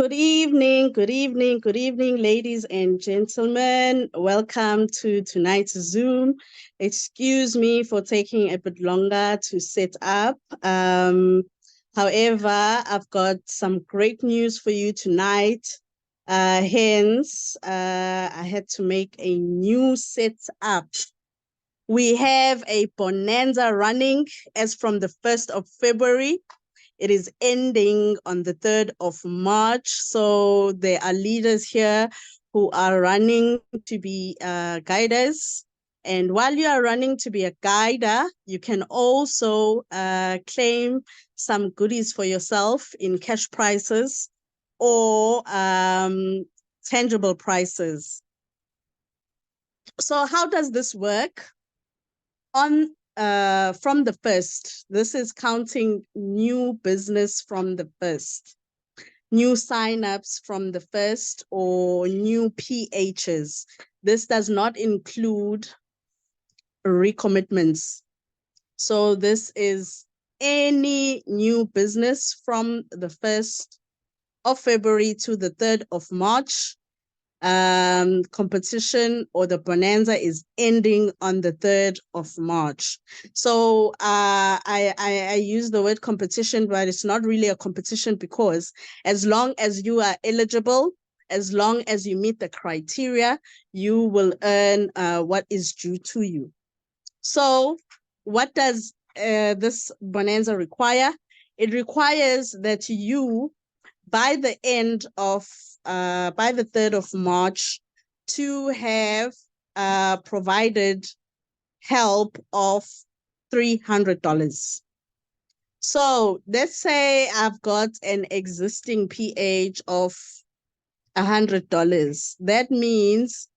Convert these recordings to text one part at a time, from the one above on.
Good evening, good evening, good evening, ladies and gentlemen. Welcome to tonight's Zoom. Excuse me for taking a bit longer to set up. However, I've got some great news for you tonight. Hence, I had to make a new setup. We have a bonanza running as from the 1st of February. It is ending on the 3rd of March. So there are leaders here who are running to be guiders. And while you are running to be a guider, you can also claim some goodies for yourself in cash prices or tangible prices. So how does this work? From the 1st, this is counting new business from the 1st, new signups from the 1st, or new PHs. This does not include recommitments. So this is any new business from the 1st of February to the 3rd of March. Competition or the bonanza is ending on the 3rd of March. So I use the word competition, but it's not really a competition, because as long as you are eligible, as long as you meet the criteria, you will earn what is due to you. So what does this bonanza require? It requires that you, by the 3rd of March, to have provided help of $300. So let's say I've got an existing PH of $100. That means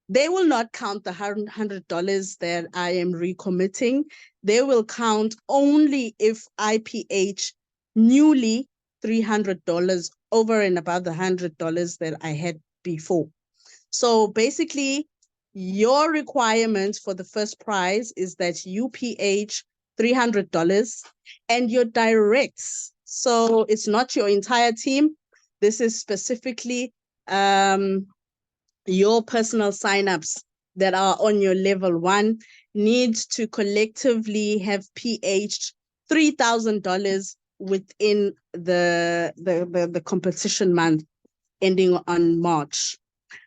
they will not count the $100 that I am recommitting. They will count only if I PH newly $300 over and above the $100 that I had before. So basically, your requirement for the first prize is that you PH $300 and your directs. So it's not your entire team. This is specifically your personal signups that are on your level 1 need to collectively have PH'd $3,000 within the competition month ending on March.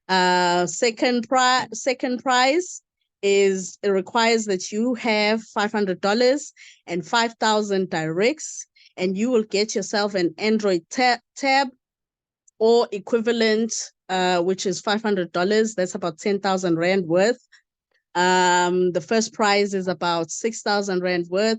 Second prize is, it requires that you have $500 and 5,000 directs, and you will get yourself an Android tab or equivalent, which is $500. That's about 10,000 Rand worth. The first prize is about 6,000 Rand worth.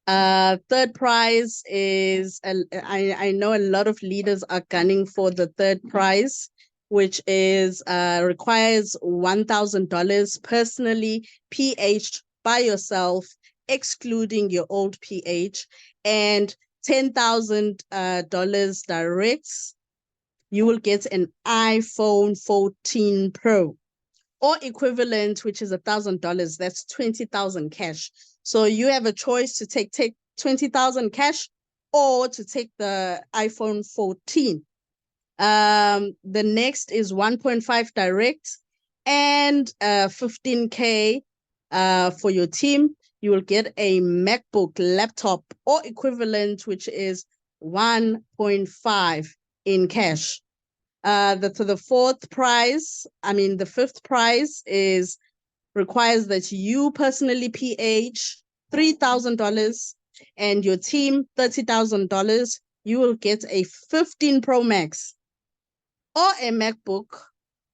Third prize is, I know a lot of leaders are gunning for the third prize, which is requires $1,000 personally PH'd by yourself, excluding your old PH, and $10,000 directs. You will get an iPhone 14 Pro or equivalent, which is $1,000. That's 20,000 cash. So you have a choice to take 20,000 cash or to take the iPhone 14. The next is 1.5 direct and 15K for your team. You will get a MacBook Laptop or equivalent, which is 1.5 in cash. The fifth prize is requires that you personally PH $3,000 and your team $30,000. You will get a 15 Pro Max or a MacBook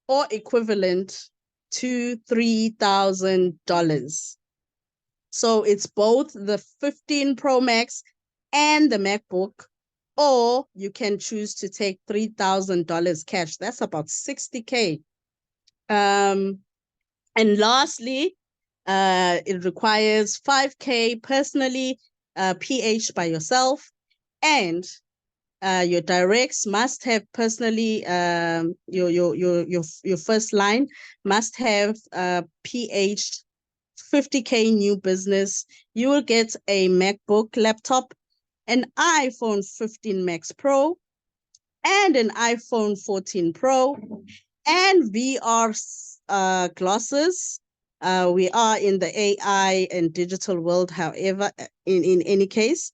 or equivalent to $3,000. So it's both the 15 Pro Max and the MacBook, or you can choose to take $3,000 cash. That's about 60K. And lastly, it requires 5K personally PH by yourself, and your directs must have personally your first line must have PH 50K new business. You will get a MacBook laptop, an iPhone 15 Max Pro, and an iPhone 14 Pro and VR glasses. We are in the AI and digital world, however, in any case.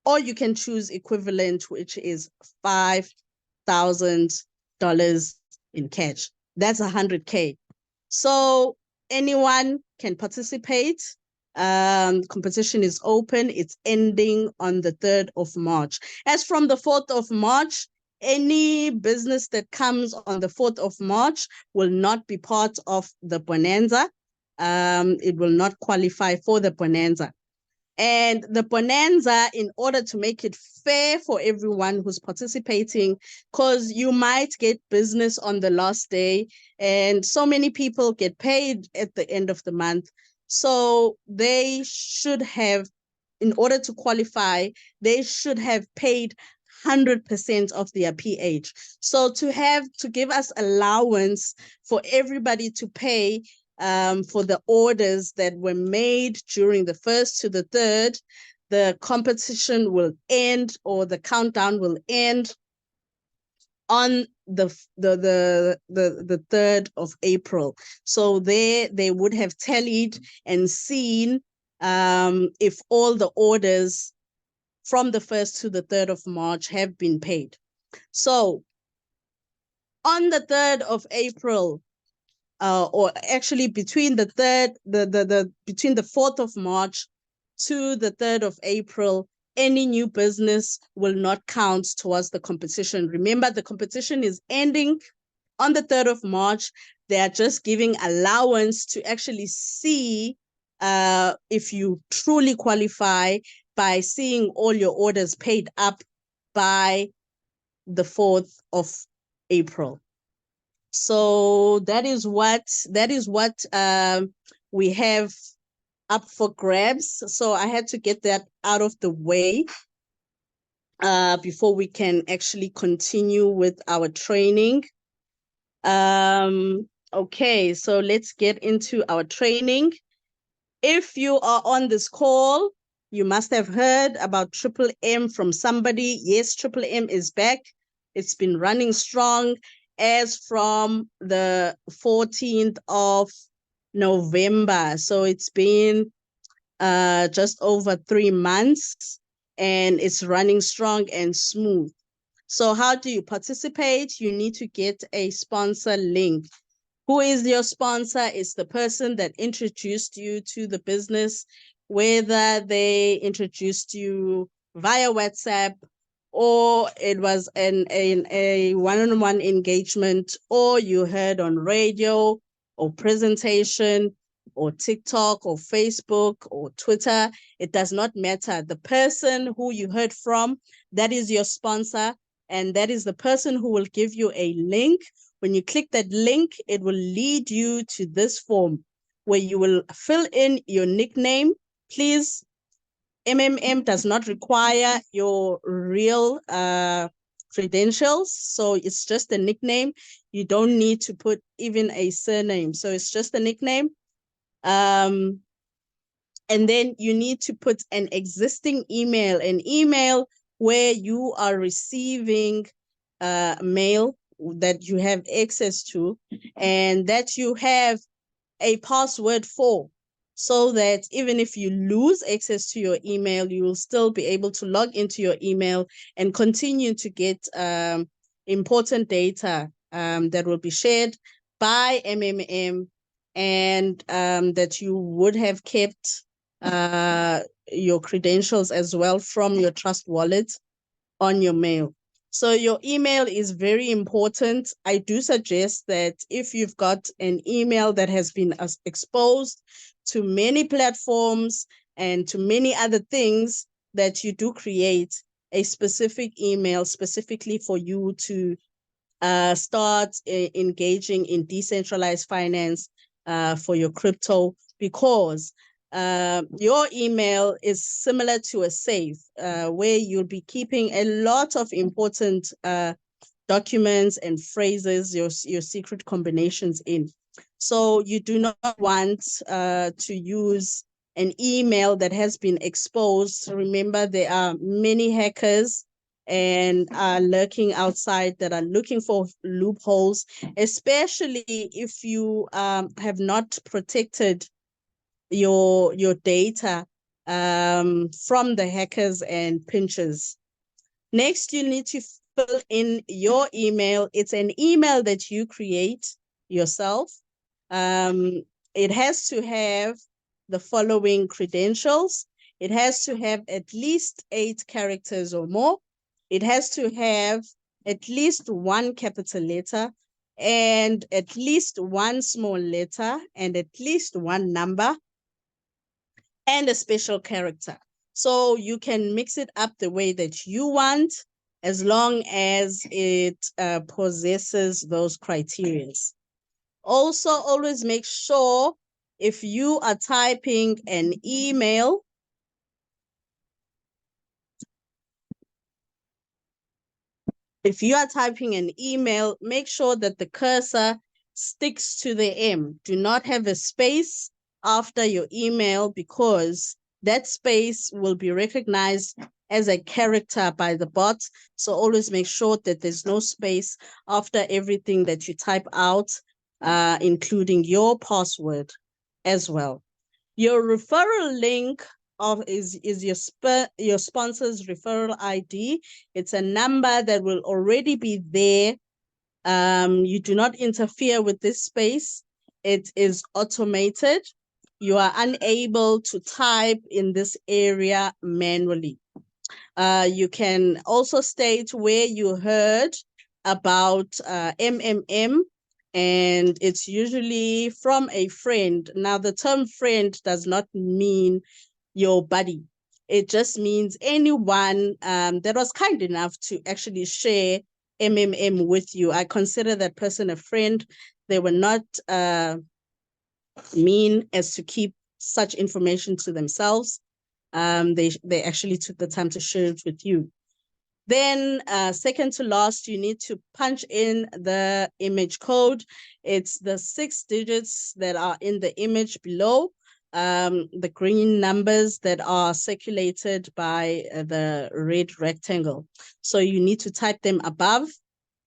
Or you can choose equivalent, which is $5,000 in cash. That's 100K. So anyone can participate. Competition is open. It's ending on the 3rd of March. As from the 4th of March, any business that comes on the 4th of March will not be part of the bonanza. It will not qualify for the bonanza. And the bonanza, in order to make it fair for everyone who's participating, because you might get business on the last day, and so many people get paid at the end of the month. So they should have, in order to qualify, they should have paid 100% of their PH. So to give us allowance for everybody to pay for the orders that were made during the 1st to the 3rd, the competition will end, or the countdown will end on the 3rd of April. So there they would have tallied and seen if all the orders from the 1st to the 3rd of March have been paid. So on the 3rd of April, or actually between the 4th of March to the 3rd of April, any new business will not count towards the competition. Remember, the competition is ending on the 3rd of March. They are just giving allowance to actually see if you truly qualify by seeing all your orders paid up by the 4th of April. So that is what we have up for grabs. So I had to get that out of the way before we can actually continue with our training. Okay, so let's get into our training. If you are on this call, you must have heard about Triple M from somebody. Yes, Triple M is back. It's been running strong as from the 14th of November. So it's been just over 3 months, and it's running strong and smooth. So how do you participate? You need to get a sponsor link. Who is your sponsor? It's the person that introduced you to the business, whether they introduced you via WhatsApp, or it was a one-on-one engagement, or you heard on radio or presentation or TikTok or Facebook or Twitter. It does not matter. The person who you heard from, that is your sponsor, and that is the person who will give you a link. When you click that link, it will lead you to this form where you will fill in your nickname. Please, MMM does not require your real credentials. So it's just a nickname. You don't need to put even a surname. So it's just a nickname. And then you need to put an existing email, an email where you are receiving mail that you have access to, and that you have a password for, so that even if you lose access to your email, you will still be able to log into your email and continue to get important data that will be shared by MMM, and that you would have kept your credentials as well from your Trust Wallet on your mail. So your email is very important. I do suggest that if you've got an email that has been exposed to many platforms and to many other things, that you do create a specific email specifically for you to start engaging in decentralized finance for your crypto, because your email is similar to a safe where you'll be keeping a lot of important documents and phrases, your secret combinations in. So you do not want to use an email that has been exposed. Remember, there are many hackers and are lurking outside, that are looking for loopholes, especially if you have not protected your data from the hackers and pinchers. Next, you need to fill in your email. It's an email that you create yourself. It has to have the following credentials. It has to have at least 8 characters or more. It has to have at least 1 capital letter and at least 1 small letter and at least 1 number and a special character. So you can mix it up the way that you want, as long as it possesses those criteria. Also, always make sure if you are typing an email, make sure that the cursor sticks to the M. Do not have a space after your email, because that space will be recognized as a character by the bot. So always make sure that there's no space after everything that you type out, including your password as well. Your referral link is your sponsor's referral ID. It's a number that will already be there. You do not interfere with this space. It is automated. You are unable to type in this area manually. You can also state where you heard about MMM, and it's usually from a friend. Now, the term friend does not mean your buddy. It just means anyone that was kind enough to actually share MMM with you. I consider that person a friend. They were not mean as to keep such information to themselves. They actually took the time to share it with you. Then second to last, you need to punch in the image code. It's the 6 digits that are in the image below, the green numbers that are circulated by the red rectangle. So you need to type them above.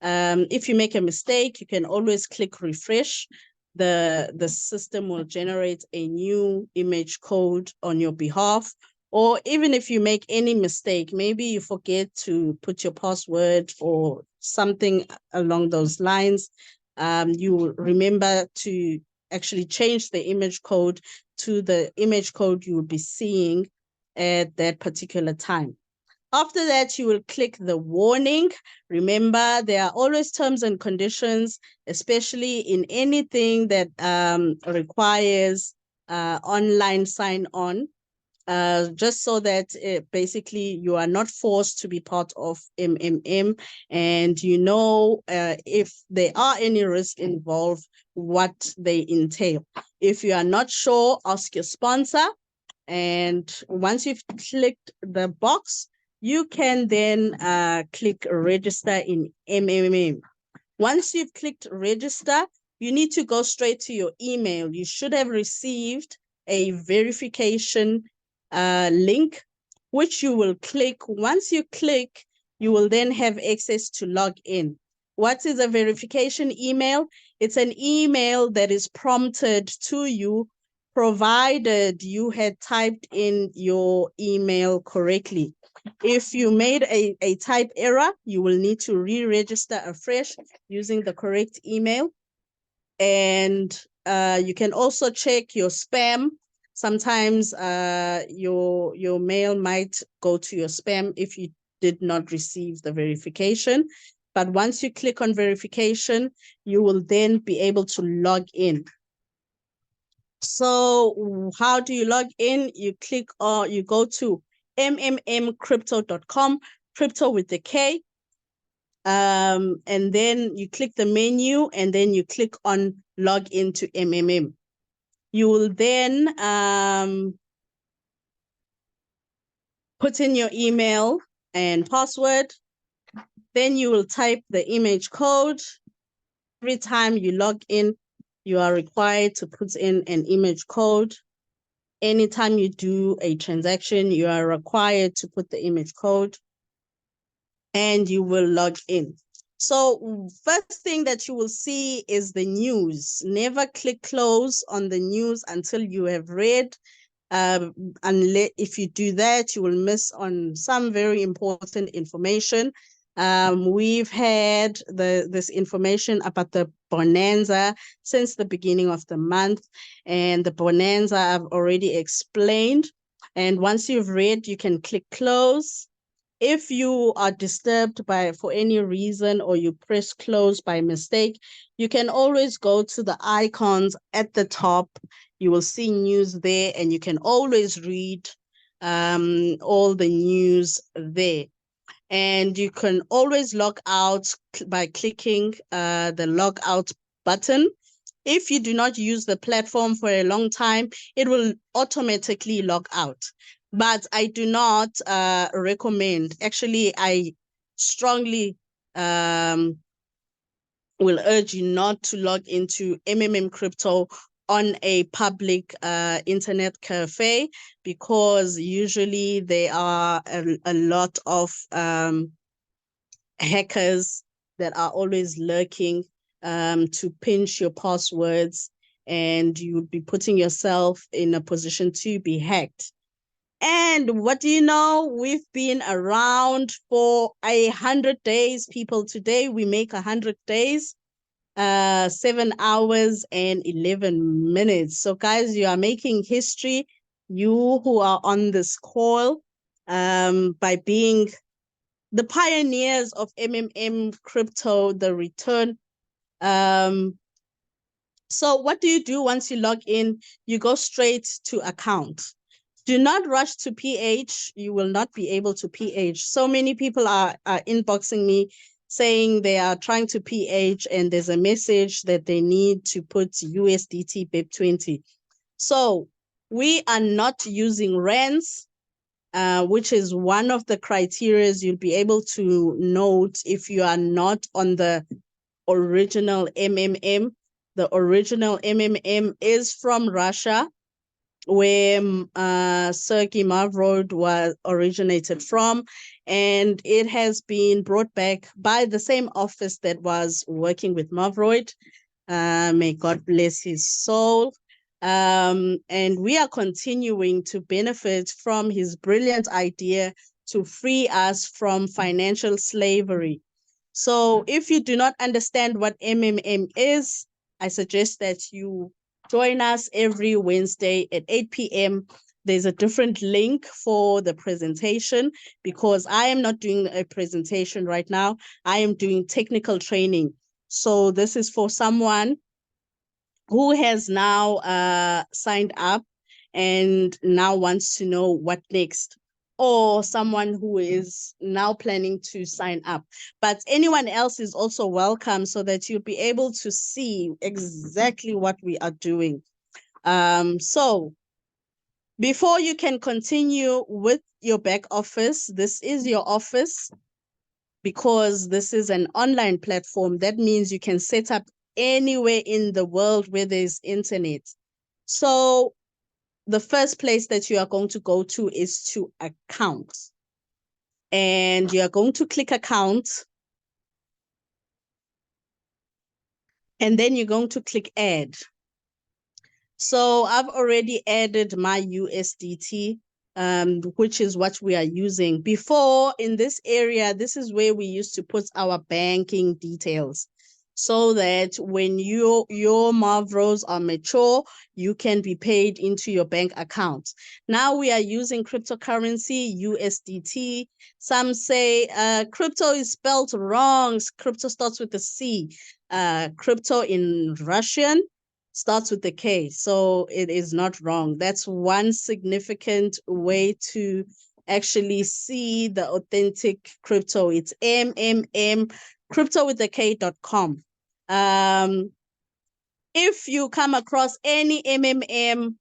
If you make a mistake, you can always click refresh. The system will generate a new image code on your behalf. Or even if you make any mistake, maybe you forget to put your password or something along those lines, you will remember to actually change the image code to the image code you will be seeing at that particular time. After that, you will click the warning. Remember, there are always terms and conditions, especially in anything that requires online sign-on. Just so that basically you are not forced to be part of MMM, and you know if there are any risks involved, what they entail. If you are not sure, ask your sponsor, and once you've clicked the box, you can then click register in MMM. Once you've clicked register, you need to go straight to your email. You should have received a verification link, which you will click. Once you click, you will then have access to log in. What is a verification email? It's an email that is prompted to you, provided you had typed in your email correctly. If you made a type error, you will need to re-register afresh using the correct email. And you can also check your spam. Sometimes your mail might go to your spam if you did not receive the verification. But once you click on verification, you will then be able to log in. So how do you log in? You click or you go to mmkrypto.com, crypto with the K. And then you click the menu and then you click on log into MMM. You will then put in your email and password. Then you will type the image code. Every time you log in, you are required to put in an image code. Anytime you do a transaction, you are required to put the image code. and you will log in. So first thing that you will see is the news. Never click close on the news until you have read. Unless if you do that, you will miss on some very important information. We've had this information about the bonanza since the beginning of the month, and the bonanza I've already explained. And once you've read, you can click close. If you are disturbed by for any reason or you press close by mistake, you can always go to the icons at the top. You will see news there, and you can always read all the news there. And you can always log out by clicking the log out button. If you do not use the platform for a long time, it will automatically log out. But I do not recommend. Actually, I strongly will urge you not to log into Mmmkrypto on a public internet cafe, because usually there are a lot of hackers that are always lurking to pinch your passwords, and you would be putting yourself in a position to be hacked. And what do you know? We've been around for 100 days, people. Today we make 100 days, 7 hours and 11 minutes. So guys, you are making history. You who are on this call, by being the pioneers of Mmmkrypto, the return. So what do you do once you log in? You go straight to account. Do not rush to PH. You will not be able to PH. So many people are inboxing me saying they are trying to PH, and there's a message that they need to put USDT BIP20. So we are not using rands, which is one of the criteria you'll be able to note if you are not on the original MMM. The original MMM is from Russia, where Sergey Mavrod was originated from, and it has been brought back by the same office that was working with Mavrod. May God bless his soul. And we are continuing to benefit from his brilliant idea to free us from financial slavery. So if you do not understand what MMM is, I suggest that you join us every Wednesday at 8 p.m. There's a different link for the presentation, because I am not doing a presentation right now. I am doing technical training. So this is for someone who has now signed up and now wants to know what next, or someone who is now planning to sign up. But anyone else is also welcome, so that you'll be able to see exactly what we are doing. So before you can continue with your back office, this is your office. Because this is an online platform, that means you can set up anywhere in the world where there's internet. So the first place that you are going to go to is to account. And you are going to click account. And then you're going to click add. So I've already added my USDT, which is what we are using. Before, in this area, this is where we used to put our banking details, so that when your Mavros are mature, you can be paid into your bank account. Now we are using cryptocurrency, USDT. Some say crypto is spelled wrong. Crypto starts with a C. Crypto in Russian starts with the K, so it is not wrong. That's one significant way to actually see the authentic crypto. It's mmkryptowithak.com. If you come across any MMM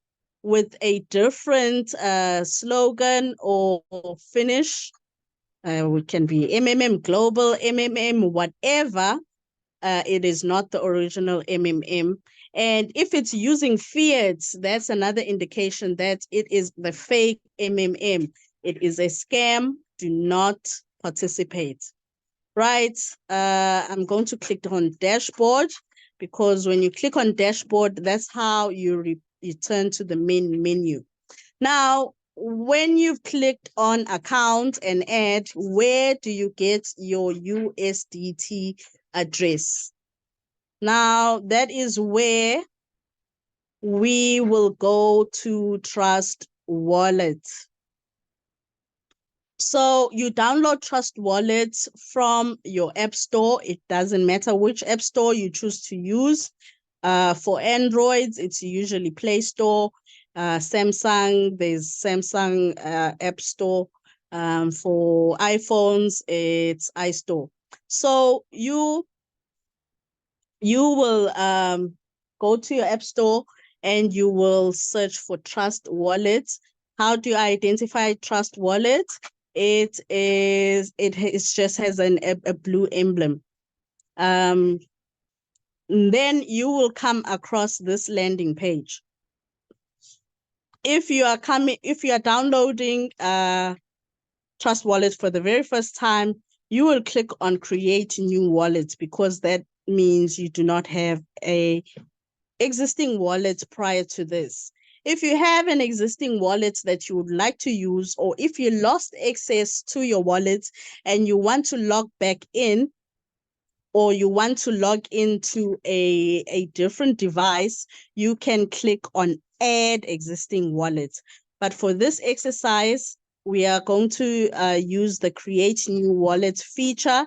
with a different slogan or finish, it can be MMM Global, MMM whatever, it is not the original MMM. And if it's using fiat, that's another indication that it is the fake MMM. It is a scam. Do not participate. right? I'm going to click on dashboard, because when you click on dashboard, that's how you return to the main menu. Now, when you've clicked on account and add, where do you get your USDT address? Now, that is where we will go to Trust Wallet. So you download Trust Wallet from your app store. It doesn't matter which app store you choose to use. For Androids, it's usually Play Store. Samsung, there's Samsung App Store. For iPhones, it's iStore. So you will go to your app store and you will search for Trust Wallet. How do you identify Trust Wallet? It just has a blue emblem. Then you will come across this landing page. If you are downloading Trust Wallet for the very first time, you will click on create new wallet, because that means you do not have a existing wallet prior to this. If you have an existing wallet that you would like to use, or if you lost access to your wallet and you want to log back in, or you want to log into a different device, you can click on add existing wallet. But for this exercise, we are going to use the create new wallet feature,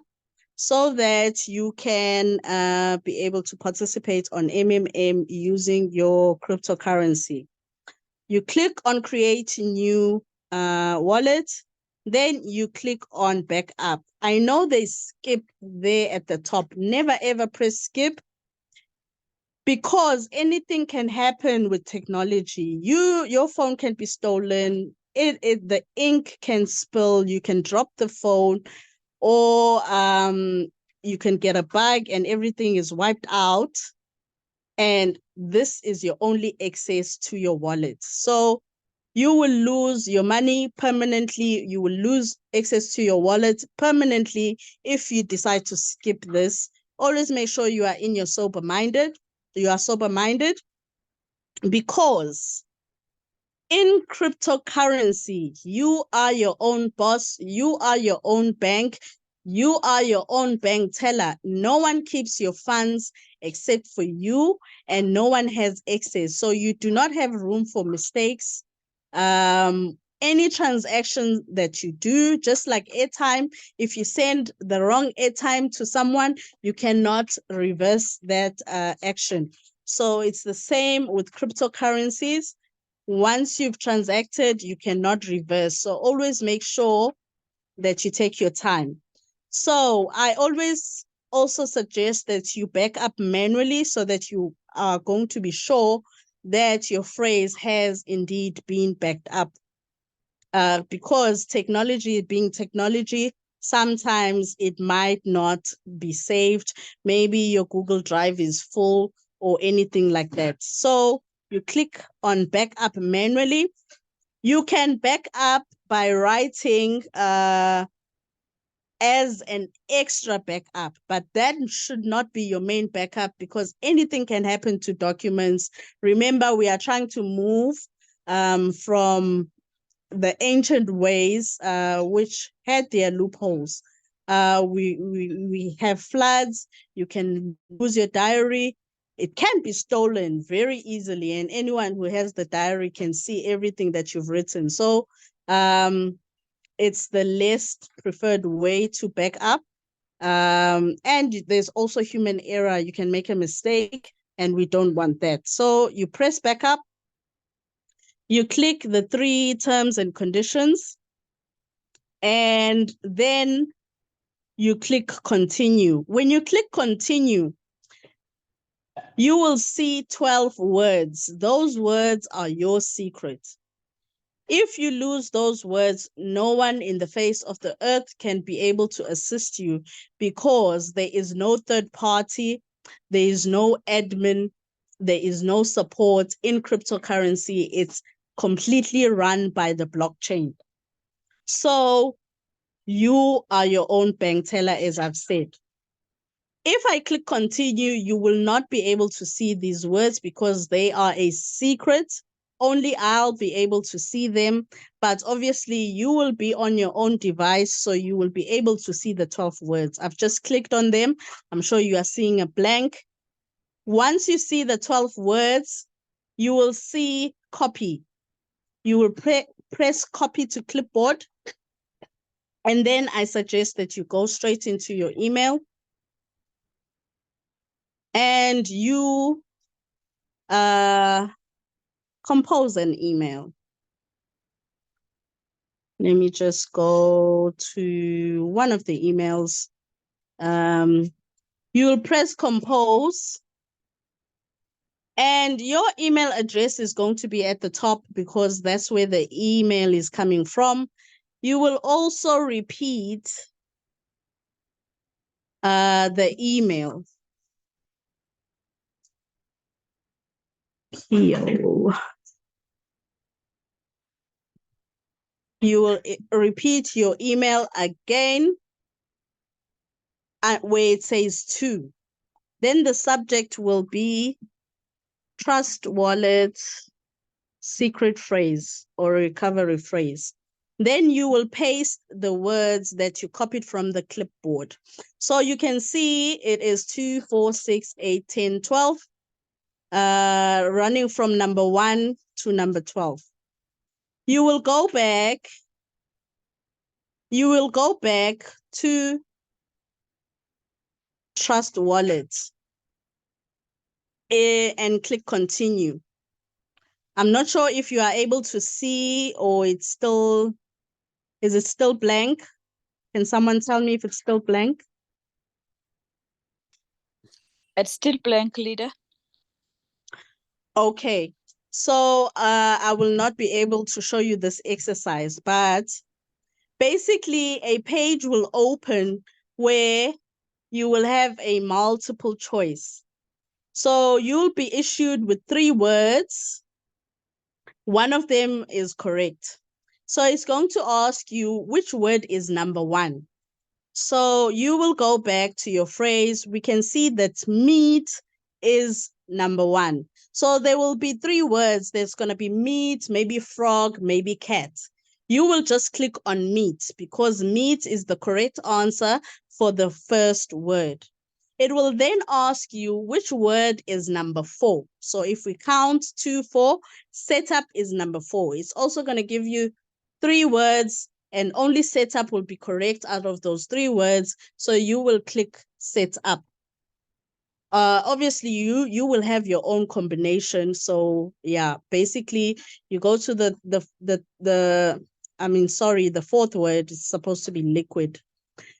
so that you can be able to participate on MMM using your cryptocurrency. You click on create new wallet, then you click on backup. I know they skip there at the top. Never ever press skip, because anything can happen with technology. Your phone can be stolen. The ink can spill. You can drop the phone, or you can get a bug and everything is wiped out, and this is your only access to your wallet. So you will lose your money permanently. You will lose access to your wallet permanently if you decide to skip this. Always make sure you are sober-minded, because in cryptocurrency, you are your own boss, you are your own bank, you are your own bank teller. No one keeps your funds except for you, and no one has access. So you do not have room for mistakes. Any transaction that you do, just like airtime, if you send the wrong airtime to someone, you cannot reverse that action. So it's the same with cryptocurrencies. Once you've transacted, you cannot reverse. So always make sure that you take your time. So I always also suggest that you back up manually, so that you are going to be sure that your phrase has indeed been backed up. Because technology being technology, sometimes it might not be saved. Maybe your Google Drive is full or anything like that. So you click on backup manually. You can back up by writing as an extra backup, but that should not be your main backup, because anything can happen to documents. Remember, we are trying to move from the ancient ways, which had their loopholes. We have floods. You can lose your diary. It can be stolen very easily, and anyone who has the diary can see everything that you've written. So it's the least preferred way to back up. And there's also human error. You can make a mistake, and we don't want that. So you press back up. You click the 3 terms and conditions, and then you click continue. When you click continue, you will see 12 words. Those words are your secret. If you lose those words, no one in the face of the earth can be able to assist you, because there is no third party, there is no admin, there is no support in cryptocurrency. It's completely run by the blockchain. So You are your own bank teller, as I've said. If I click continue, you will not be able to see these words because they are a secret. Only I'll be able to see them. But obviously, you will be on your own device, so you will be able to see the 12 words. I've just clicked on them. I'm sure you are seeing a blank. Once you see the 12 words, you will see copy. You will press copy to clipboard. And then I suggest that you go straight into your email and you compose an email. Let me just go to one of the emails. You will press compose and your email address is going to be at the top because that's where the email is coming from. You will also repeat the email. You will repeat your email again where it says to. Then the subject will be trust wallet secret phrase or recovery phrase. Then you will paste the words that you copied from the clipboard. So you can see it is 2, 4, 6, 8, 10, 12, running from number 1 to number 12. You will go back. You will go back to Trust Wallet and click continue. I'm not sure if you are able to see or is it still blank? Can someone tell me if it's still blank? It's still blank, leader. Okay, so I will not be able to show you this exercise, but basically a page will open where you will have a multiple choice. So you'll be issued with 3 words. One of them is correct. So it's going to ask you which word is number 1. So you will go back to your phrase. We can see that meat is number 1. So there will be 3 words. There's going to be meat, maybe frog, maybe cat. You will just click on meat because meat is the correct answer for the first word. It will then ask you which word is number 4. So if we count 2, 4, setup is number 4. It's also going to give you 3 words and only setup will be correct out of those 3 words. So you will click setup. Obviously you will have your own combination. So yeah, basically you go to the 4th word is supposed to be liquid.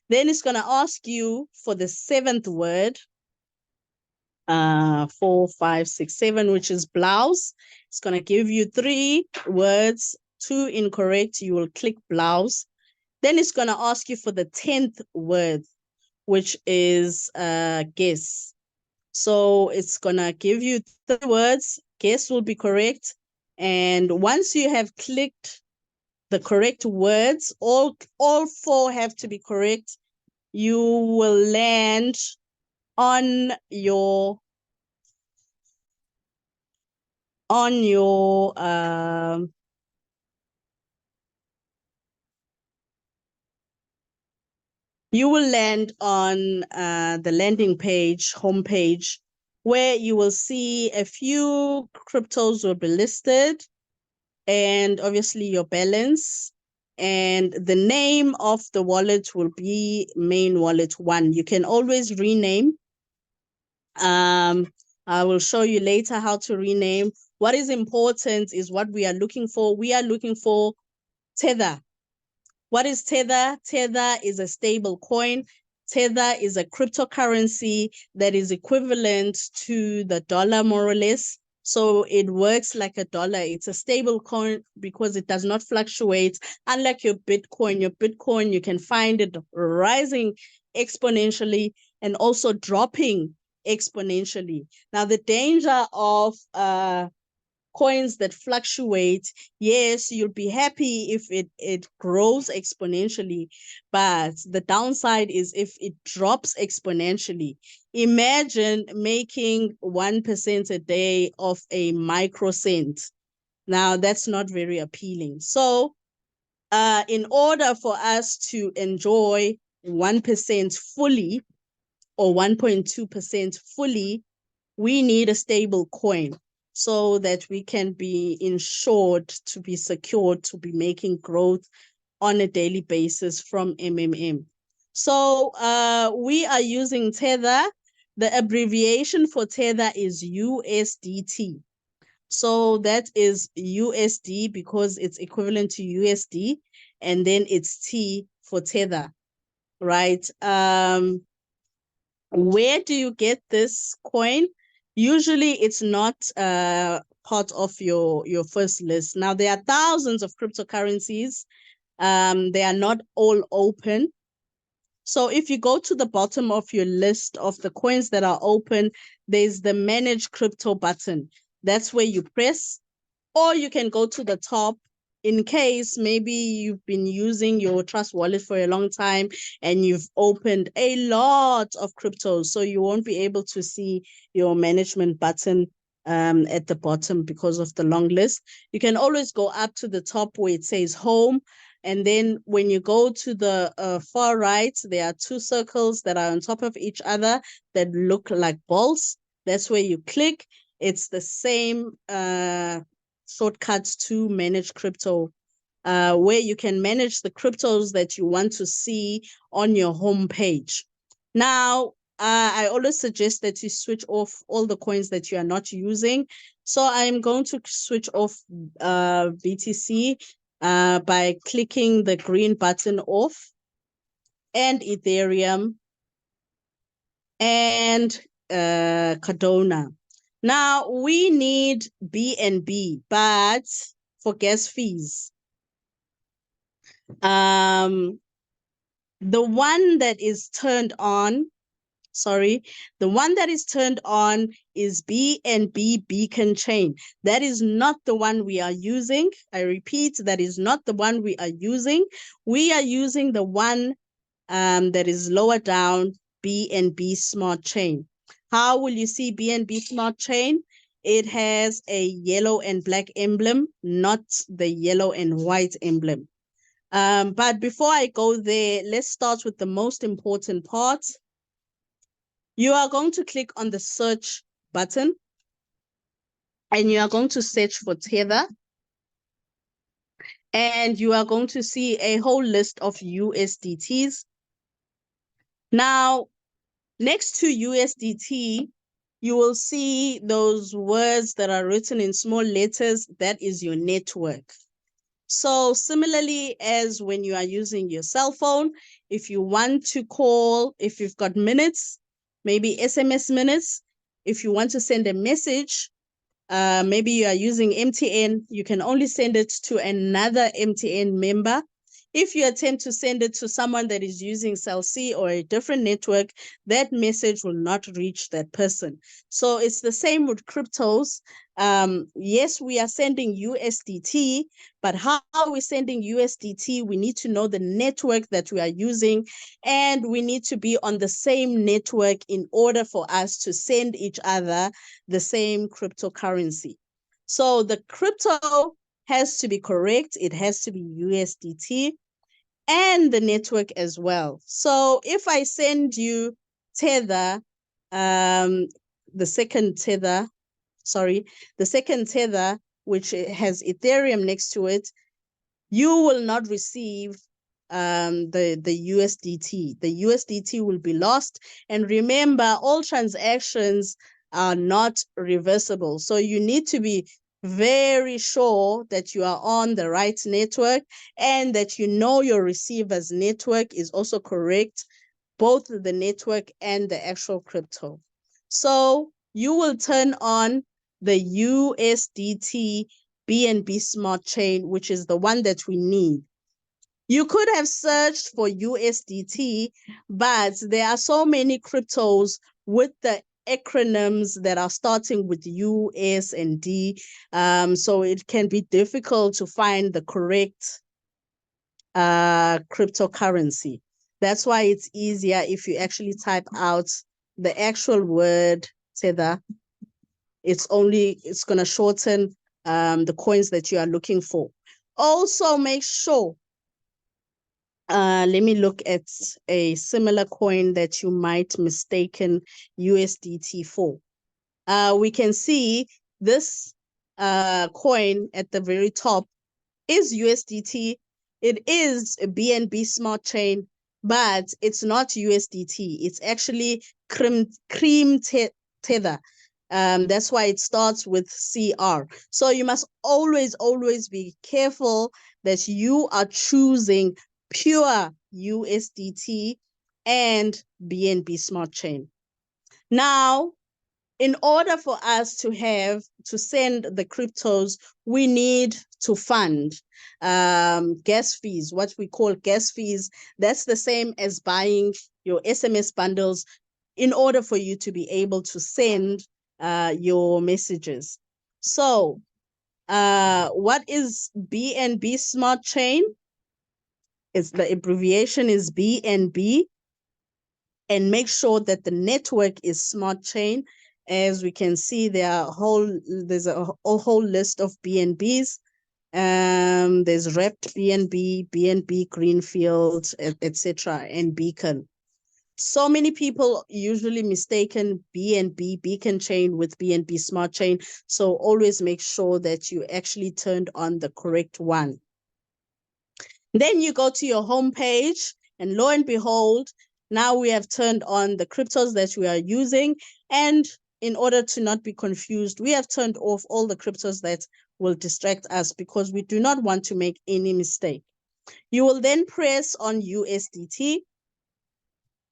Then it's going to ask you for the 7th word, 4, 5, 6, 7, which is blouse. It's going to give you 3 words, 2 incorrect. You will click blouse. Then it's going to ask you for the 10th word, which is guess. So it's going to give you 3 words. Guess will be correct. And once you have clicked the correct words, all 4 have to be correct. You will land on your you will land on the landing page, homepage, where you will see a few cryptos will be listed and obviously your balance. And the name of the wallet will be main wallet 1. You can always rename. I will show you later how to rename. What is important is what we are looking for. We are looking for Tether. What is Tether? Tether is a stable coin. Tether is a cryptocurrency that is equivalent to the dollar, more or less. So it works like a dollar. It's a stable coin because it does not fluctuate. Unlike your Bitcoin, you can find it rising exponentially and also dropping exponentially. Now, the danger of coins that fluctuate. Yes, you'll be happy if it grows exponentially, but the downside is if it drops exponentially. Imagine making 1% a day of a microcent. Now, that's not very appealing. So, in order for us to enjoy 1% fully or 1.2% fully, we need a stable coin so that we can be insured to be secured to be making growth on a daily basis from MMM. So we are using Tether. The abbreviation for Tether is USDT. So that is USD because it's equivalent to USD, and then it's T for Tether, right? Where do you get this coin? Usually it's not part of your first list. Now, there are thousands of cryptocurrencies. They are not all open. So if you go to the bottom of your list of the coins that are open, there's the Manage Crypto button. That's where you press, or you can go to the top in case maybe you've been using your Trust Wallet for a long time and you've opened a lot of cryptos, so you won't be able to see your management button at the bottom because of the long list. You can always go up to the top where it says home, and then when you go to the far right, there are two circles that are on top of each other that look like balls. That's where you click. It's the same shortcuts to Manage Crypto, where you can manage the cryptos that you want to see on your home page. Now, I always suggest that you switch off all the coins that you are not using. So I'm going to switch off BTC by clicking the green button off, and Ethereum, and Cardano. Now, we need BNB, but for gas fees. The one that is turned on, the one that is turned on is BNB Beacon Chain. That is not the one we are using. I repeat, that is not the one we are using. We are using the one that is lower down, BNB Smart Chain. How will you see BNB Smart Chain? It has a yellow and black emblem, not the yellow and white emblem. But before I go there, let's start with the most important part. You are going to click on the search button, and you are going to search for Tether, and you are going to see a whole list of USDTs. Now, next to USDT, you will see those words that are written in small letters. That is your network. So similarly as when you are using your cell phone, if you want to call, if you've got minutes, maybe SMS minutes, if you want to send a message, maybe you are using MTN, you can only send it to another MTN member. If you attempt to send it to someone that is using Cell C or a different network, that message will not reach that person. So it's the same with cryptos. Yes, we are sending USDT, but how are we sending USDT? We need to know the network that we are using, and we need to be on the same network in order for us to send each other the same cryptocurrency. So the crypto has to be correct. It has to be USDT, and the network as well. So if I send you Tether, the second Tether, which has Ethereum next to it, you will not receive the USDT. The USDT will be lost. And remember, all transactions are not reversible. So you need to be very sure that you are on the right network and that you know your receiver's network is also correct, both the network and the actual crypto. So you will turn on the USDT BNB Smart Chain, which is the one that we need. You could have searched for USDT, but there are so many cryptos with the acronyms that are starting with U, S, and D. So it can be difficult to find the correct cryptocurrency. That's why it's easier if you actually type out the actual word Tether. It's going to shorten the coins that you are looking for. Also, make sure, let me look at a similar coin that you might mistaken USDT for. We can see this coin at the very top is USDT. It is a BNB smart chain, but it's not USDT. It's actually cream tether. That's why it starts with CR. So you must always be careful that you are choosing pure USDT and BNB smart chain. Now, in order for us to send the cryptos, we need to fund gas fees, what we call gas fees. That's the same as buying your SMS bundles in order for you to be able to send your messages. So what is BNB Smart Chain? The abbreviation is BNB. And make sure that the network is smart chain. As we can see, there's a whole list of BNBs. There's Wrapped BNB, BNB Greenfield, etc., and Beacon. So many people usually mistaken BNB Beacon chain with BNB Smart Chain. So always make sure that you actually turned on the correct one. Then you go to your home page, and lo and behold, now we have turned on the cryptos that we are using. And in order to not be confused, we have turned off all the cryptos that will distract us because we do not want to make any mistake. You will then press on USDT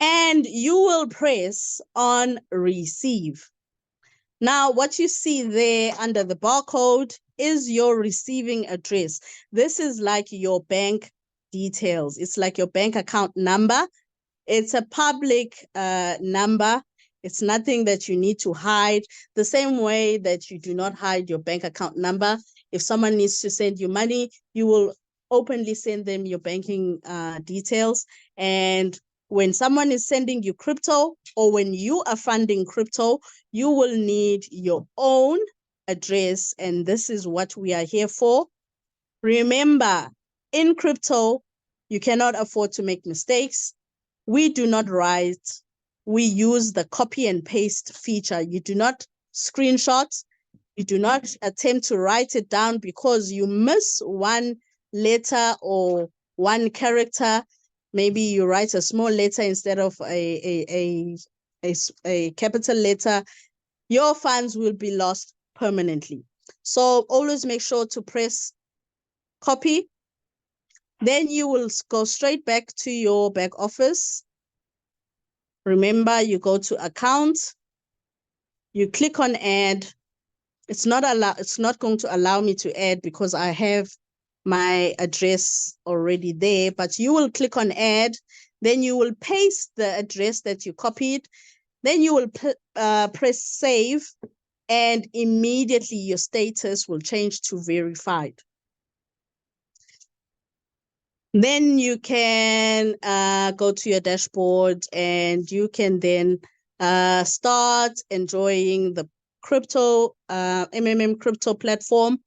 and you will press on receive. Now, what you see there under the barcode is your receiving address. This is like your bank details. It's like your bank account number. It's a public number. It's nothing that you need to hide. The same way that you do not hide your bank account number. If someone needs to send you money, you will openly send them your banking details. And when someone is sending you crypto, or when you are funding crypto, you will need your own address. And this is what we are here for. Remember, in crypto, you cannot afford to make mistakes. We do not write. We use the copy and paste feature. You do not screenshot. You do not attempt to write it down because you miss one letter or one character. Maybe you write a small letter instead of a capital letter. Your funds will be lost permanently. So always make sure to press copy. Then you will go straight back to your back office. Remember, you go to account, you click on add. It's not going to allow me to add because I have my address already there, but you will click on add. Then you will paste the address that you copied. Then you will press save, and immediately your status will change to verified. Then you can go to your dashboard and you can then start enjoying the crypto, Mmmkrypto platform.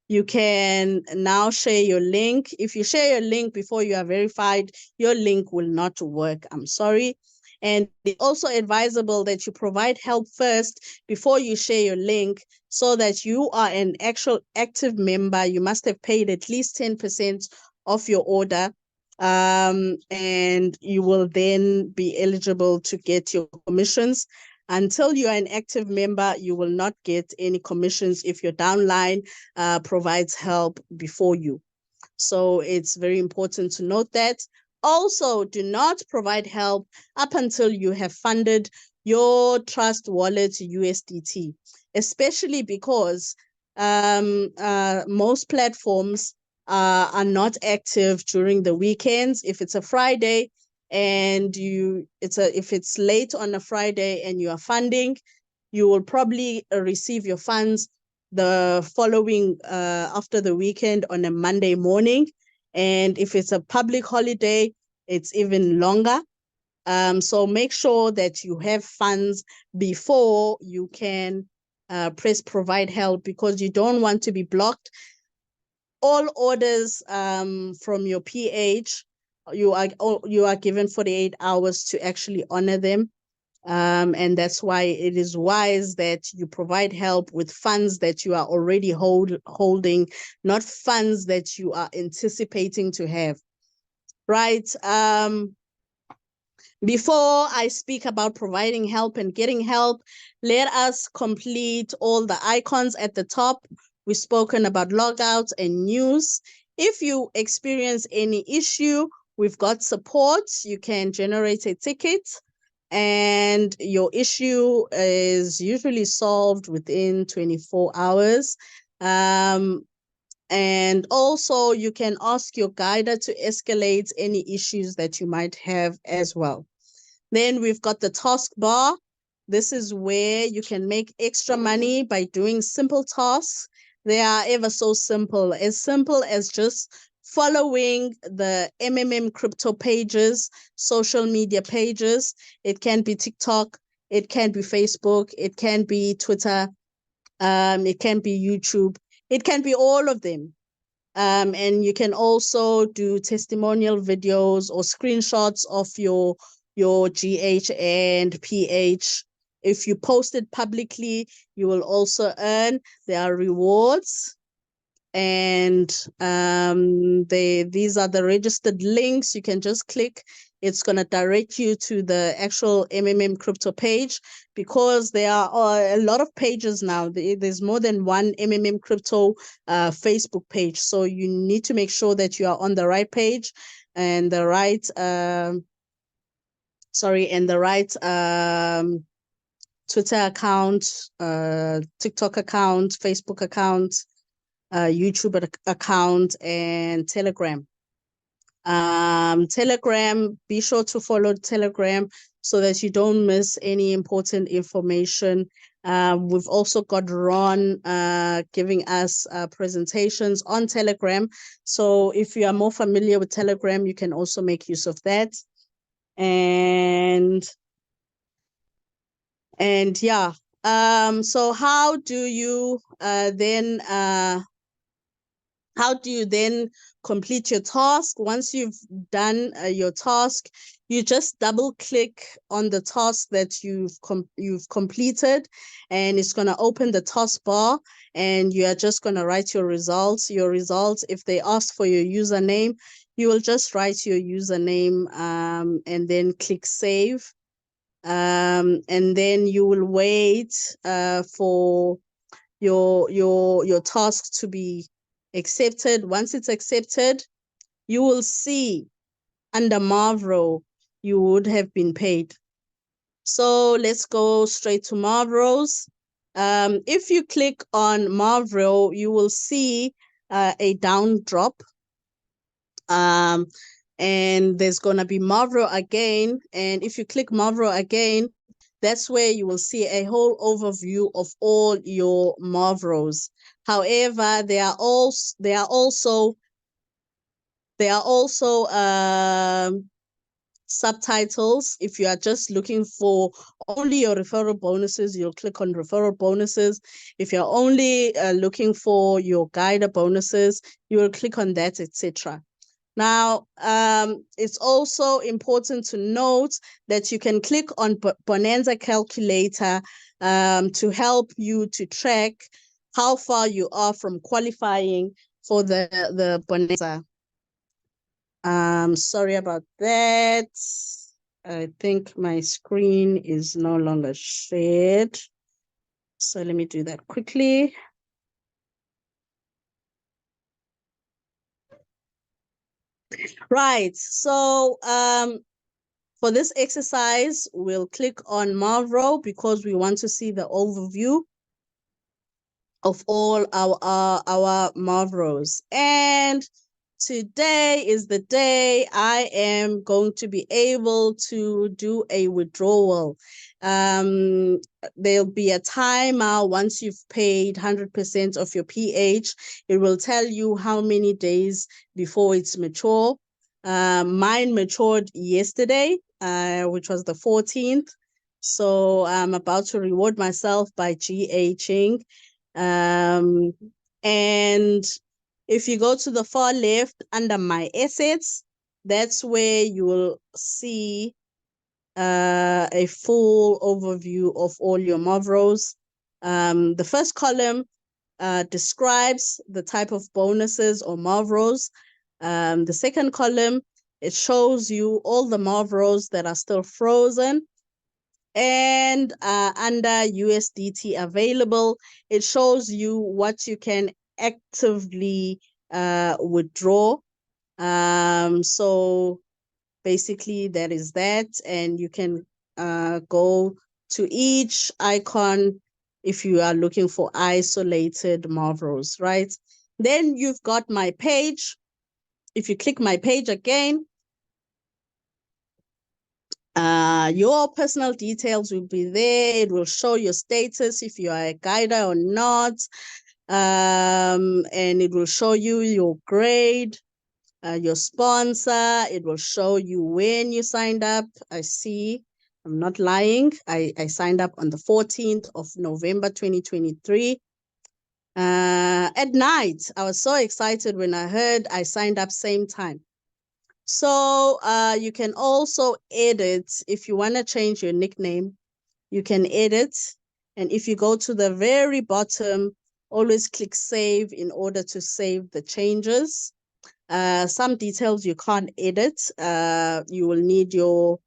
You can now share your link. If you share your link before you are verified, your link will not work. I'm sorry. And it's also advisable that you provide help first before you share your link so that you are an actual active member. You must have paid at least 10% of your order, and you will then be eligible to get your commissions. Until you are an active member, you will not get any commissions if your downline provides help before you. So it's very important to note that. Also, do not provide help up until you have funded your Trust Wallet USDT, especially because most platforms are not active during the weekends. If it's a Friday and if it's late on a Friday and you are funding, you will probably receive your funds the following after the weekend on a Monday morning. And if it's a public holiday, it's even longer. So make sure that you have funds before you can press provide help, because you don't want to be blocked. All orders from your PH, you are given 48 hours to actually honor them. And that's why it is wise that you provide help with funds that you are already holding, not funds that you are anticipating to have. Right. Before I speak about providing help and getting help, let us complete all the icons at the top. We've spoken about logouts and news. If you experience any issue, we've got support. You can generate a ticket, and your issue is usually solved within 24 hours. And also you can ask your guider to escalate any issues that you might have as well. Then we've got the taskbar. This is where you can make extra money by doing simple tasks. They are ever so simple as just following the Mmmkrypto pages, social media pages. It can be TikTok, it can be Facebook, it can be Twitter, it can be YouTube, it can be all of them. And you can also do testimonial videos or screenshots of your GH and PH. If you post it publicly, you will also earn. There are rewards, and these are the registered links. You can just click. It's going to direct you to the actual Mmmkrypto page, because there are a lot of pages now. There's more than one Mmmkrypto Facebook page. So you need to make sure that you are on the right page and the right Twitter account, TikTok account, Facebook account, YouTube account, and Telegram. Telegram, be sure to follow Telegram so that you don't miss any important information. We've also got Ron giving us presentations on Telegram. So if you are more familiar with Telegram, you can also make use of that. And yeah, so how do you then complete your task? Once you've done your task, you just double click on the task that you've completed, and it's going to open the taskbar, and you are just going to write your results. If they ask for your username, you will just write your username and then click save. And then you will wait for your task to be accepted. Once it's accepted, you will see under Mavro you would have been paid. So let's go straight to Mavros. If you click on Mavro, you will see a down drop. And there's going to be Mavro again. And if you click Mavro again, that's where you will see a whole overview of all your Mavros. However, there are also subtitles. If you are just looking for only your referral bonuses, you'll click on referral bonuses. If you're only looking for your guider bonuses, you will click on that, etc. Now, it's also important to note that you can click on Bonanza Calculator to help you to track how far you are from qualifying for the Bonanza. Sorry about that. I think my screen is no longer shared. So let me do that quickly. Right. So for this exercise, we'll click on Mavro because we want to see the overview of all our Mavros. And today is the day I am going to be able to do a withdrawal. There'll be a timer once you've paid 100% of your PH. It will tell you how many days before it's mature. Mine matured yesterday, which was the 14th. So I'm about to reward myself by GHing. And if you go to the far left under my assets, that's where you will see a full overview of all your Mavros. The first column describes the type of bonuses or Mavros. The second column, it shows you all the Mavros that are still frozen. And under USDT available, it shows you what you can actively withdraw. So basically that is that, and you can go to each icon if you are looking for isolated Mavros, right? Then you've got my page. If you click my page again, your personal details will be there. It will show your status if you are a guider or not. And it will show you your grade, your sponsor. It will show you when you signed up. I see, I'm not lying. I signed up on the 14th of November, 2023. At night, I was so excited when I heard I signed up same time. So you can also edit. If you want to change your nickname, you can edit. And if you go to the very bottom, always click save in order to save the changes. Some details you can't edit. You'll need to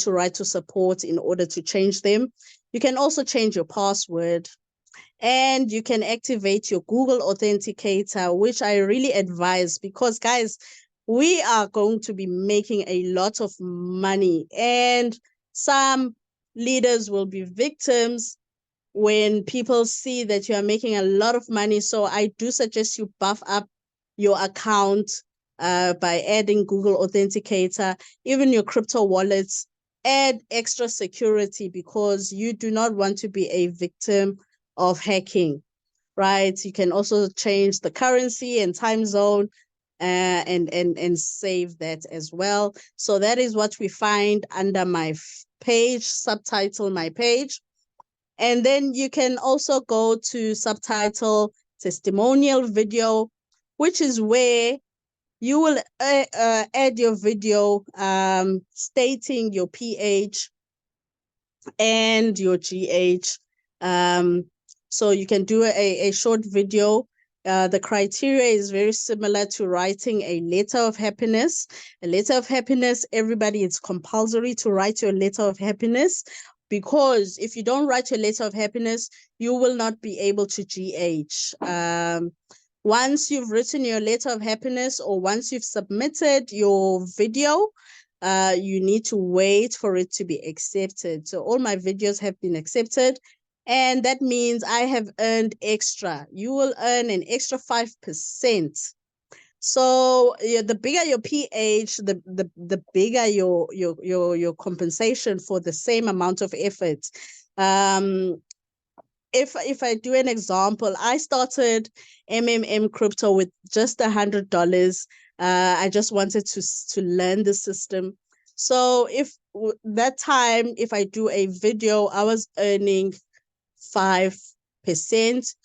write to support in order to change them. You can also change your password. And you can activate your Google Authenticator, which I really advise because, guys, we are going to be making a lot of money, and some leaders will be victims when people see that you are making a lot of money. So I do suggest you buff up your account by adding Google Authenticator, even your crypto wallets. Add extra security because you do not want to be a victim of hacking, right? You can also change the currency and time zone and save that as well. So that is what we find under my page, subtitle my page. And then you can also go to subtitle testimonial video, which is where you will add your video stating your PH and your GH. So you can do a short video. The criteria is very similar to writing a letter of happiness. A letter of happiness, everybody, it's compulsory to write your letter of happiness, because if you don't write your letter of happiness, you will not be able to GH. Once you've written your letter of happiness or once you've submitted your video, you need to wait for it to be accepted. So all my videos have been accepted, and that means I have earned extra. You will earn an extra 5%. So the bigger your PH, the bigger your compensation for the same amount of effort. If I do an example, I started Mmmkrypto with just $100. I just wanted to learn the system. So if that time, if I do a video, I was earning 5%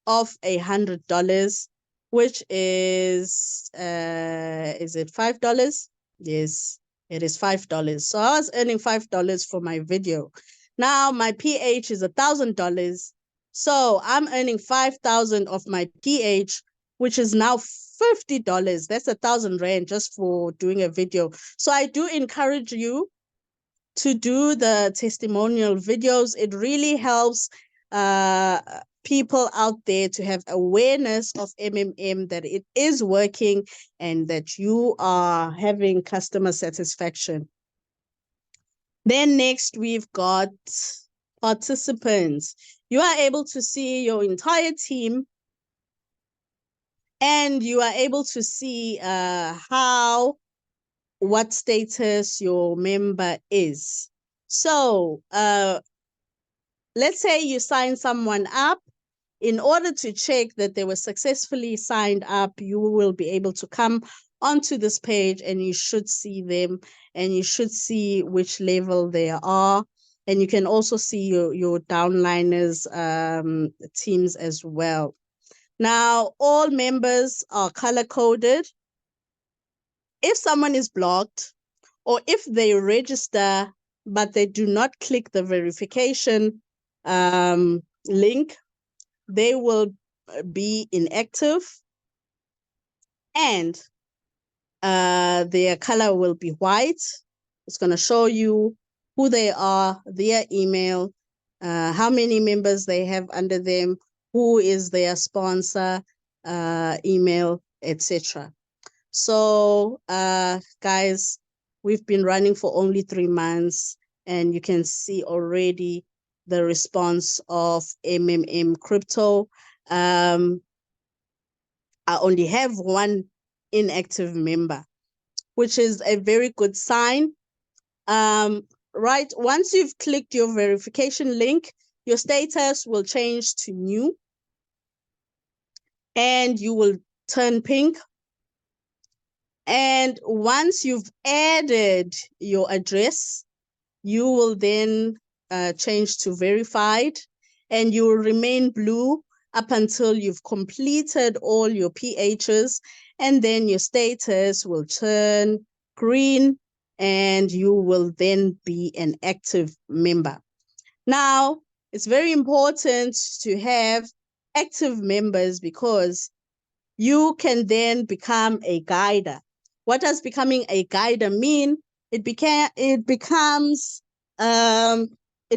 of $100, which is it $5? Yes, it is $5. So I was earning $5 for my video. Now my PH is $1,000. So I'm earning 5,000 of my PH, which is now $50. That's 1,000 Rand just for doing a video. So I do encourage you to do the testimonial videos. It really helps people out there to have awareness of MMM, that it is working and that you are having customer satisfaction. Then next, we've got participants. You are able to see your entire team and you are able to see what status your member is. So let's say you sign someone up. In order to check that they were successfully signed up, you will be able to come onto this page and you should see them, and you should see which level they are. And you can also see your downliners teams as well. Now, all members are color coded. If someone is blocked, or if they register but they do not click the verification link, they will be inactive, and their color will be white. It's going to show you who they are, their email, how many members they have under them, who is their sponsor, email, etc. So guys, we've been running for only 3 months, and you can see already the response of Mmmkrypto. I only have 1 inactive member, which is a very good sign. Right, once you've clicked your verification link, your status will change to new, and you will turn pink. And once you've added your address, you will then change to verified, and you will remain blue up until you've completed all your PHs, and then your status will turn green, and you will then be an active member. Now, it's very important to have active members because you can then become a guider. What does becoming a guider mean? It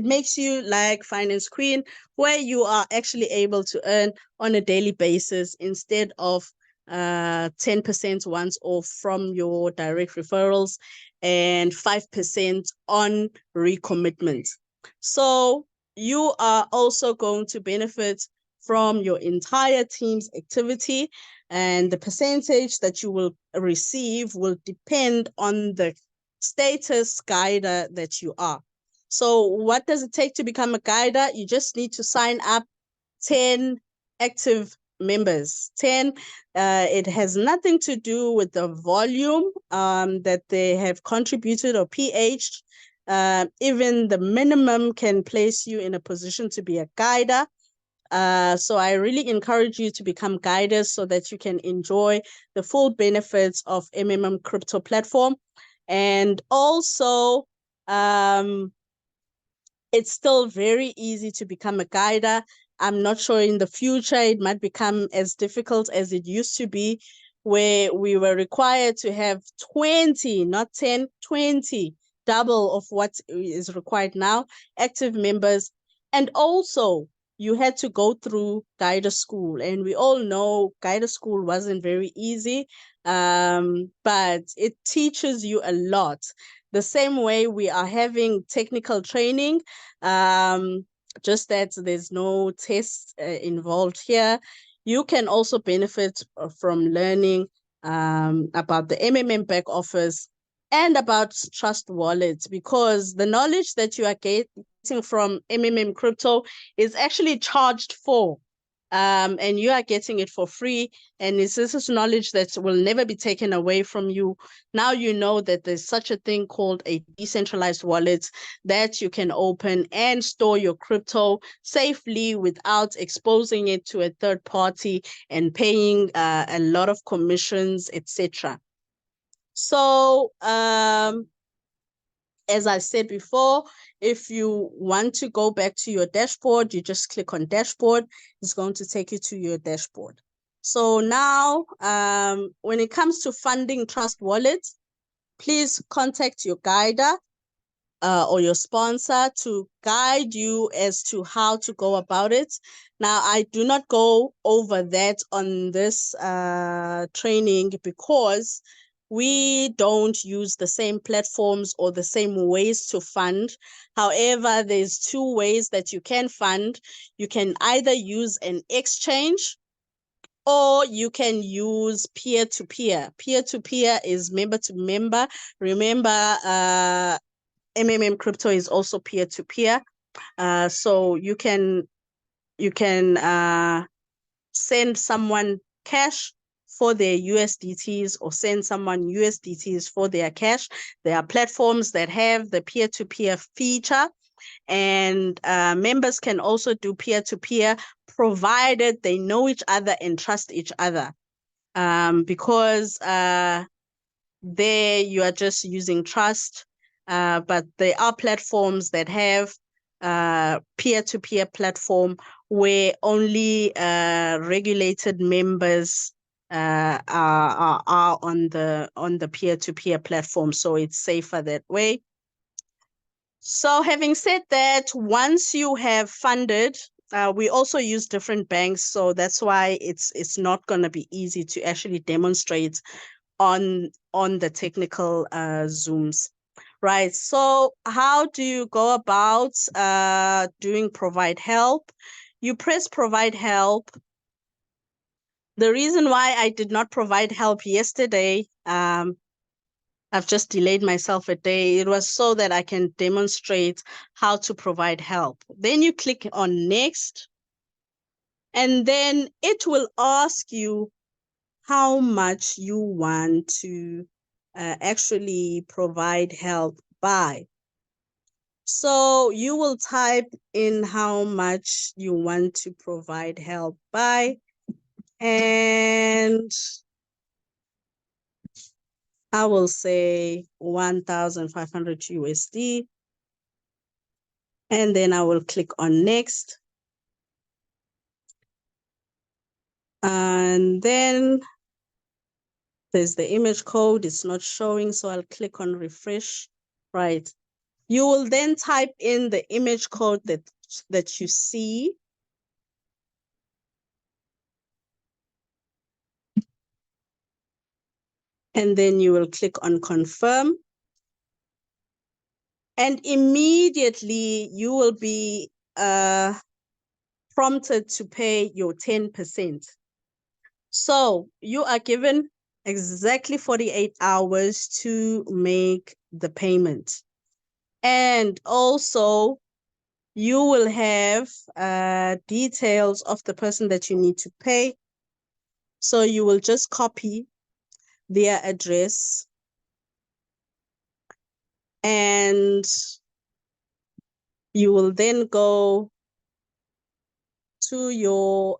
makes you like Finance Queen, where you are actually able to earn on a daily basis instead of 10% once off from your direct referrals and 5% on recommitment. So you are also going to benefit from your entire team's activity, and the percentage that you will receive will depend on the status guider that you are. So what does it take to become a guider? You just need to sign up 10 active members. 10. It has nothing to do with the volume that they have contributed or PH'd. Even the minimum can place you in a position to be a guider. So I really encourage you to become guiders so that you can enjoy the full benefits of Mmmkrypto platform. And also, it's still very easy to become a guider. I'm not sure in the future it might become as difficult as it used to be, where we were required to have 20, not 10, 20, double of what is required now, active members. And also, you had to go through guider school, and we all know guider school wasn't very easy, but it teaches you a lot. The same way we are having technical training, just that there's no test involved here. You can also benefit from learning about the MMM back office and about Trust Wallet, because the knowledge that you are getting from Mmmkrypto is actually charged for, and you are getting it for free. And this is knowledge that will never be taken away from you. Now you know that there's such a thing called a decentralized wallet that you can open and store your crypto safely without exposing it to a third party and paying a lot of commissions, etc. So as I said before, if you want to go back to your dashboard, you just click on dashboard. It's going to take you to your dashboard. So now, when it comes to funding Trust Wallet, please contact your guider or your sponsor to guide you as to how to go about it. Now, I do not go over that on this training because we don't use the same platforms or the same ways to fund. However, there's 2 ways that you can fund. You can either use an exchange, or you can use peer-to-peer. Peer-to-peer is member to member. Remember, Mmmkrypto is also peer-to-peer. So you can send someone cash for their USDTs or send someone USDTs for their cash. There are platforms that have the peer-to-peer feature, and members can also do peer-to-peer provided they know each other and trust each other. Because there you are just using trust, but there are platforms that have peer-to-peer platform where only regulated members are on the peer-to-peer platform, so it's safer that way. So having said that, once you have funded, we also use different banks, so that's why it's not going to be easy to actually demonstrate on the technical Zooms. Right. So how do you go about doing provide help? You press provide help. The reason why I did not provide help yesterday, I've just delayed myself a day. It was so that I can demonstrate how to provide help. Then you click on next, and then it will ask you how much you want to actually provide help by. So you will type in how much you want to provide help by, and I will say 1,500 USD, and then I will click on next. And then there's the image code, it's not showing, so I'll click on refresh. Right. You will then type in the image code that you see. And then you will click on confirm. And immediately you will be prompted to pay your 10%. So you are given exactly 48 hours to make the payment. And also you will have details of the person that you need to pay. So you will just copy their address, and you will then go to your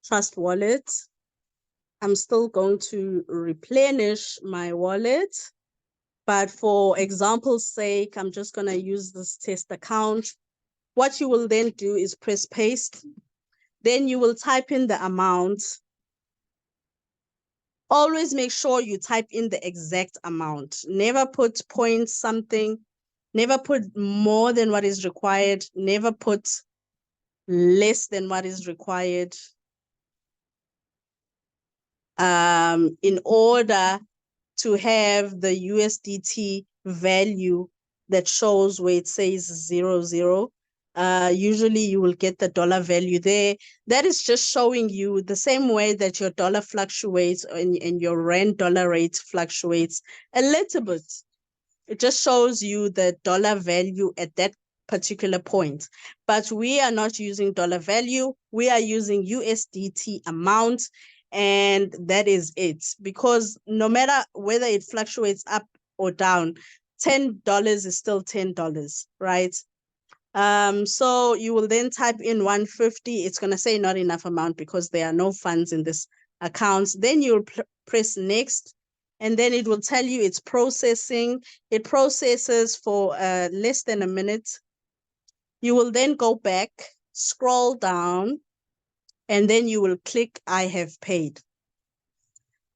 Trust wallet. I'm still going to replenish my wallet, but for example's sake, I'm just going to use this test account. What you will then do is press paste. Then you will type in the amount. Always make sure you type in the exact amount. Never put point something. Never put more than what is required. Never put less than what is required. In order to have the USDT value that shows where it says 00. Usually you will get the dollar value there. That is just showing you the same way that your dollar fluctuates and your rand dollar rate fluctuates a little bit. It just shows you the dollar value at that particular point. But we are not using dollar value. We are using USDT amount. And that is it, because no matter whether it fluctuates up or down, $10 is still $10, right? So you will then type in 150. It's going to say not enough amount because there are no funds in this account. Then you'll press next, and then it will tell you it's processing. It processes for less than a minute. You will then go back, scroll down, and then you will click I have paid.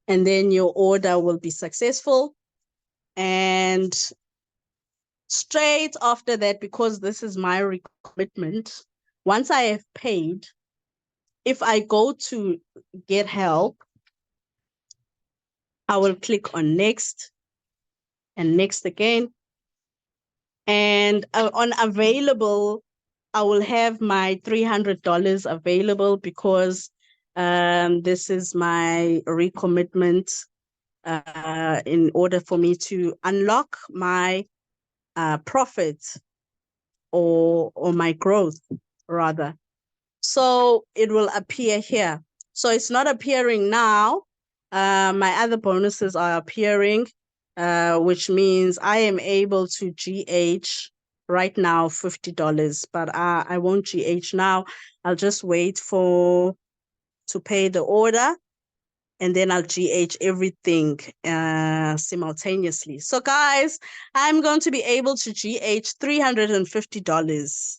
And then your order will be successful. And straight after that, because this is my commitment, once I have paid, if I go to get help, I will click on next and next again. And on available, I will have my $300 available because this is my recommitment in order for me to unlock my profit or my growth rather. So it will appear here. So it's not appearing now. My other bonuses are appearing, which means I am able to GH right now $50, but I won't GH now. I'll just wait to pay the order, and then I'll GH everything simultaneously. So guys, I'm going to be able to GH $350.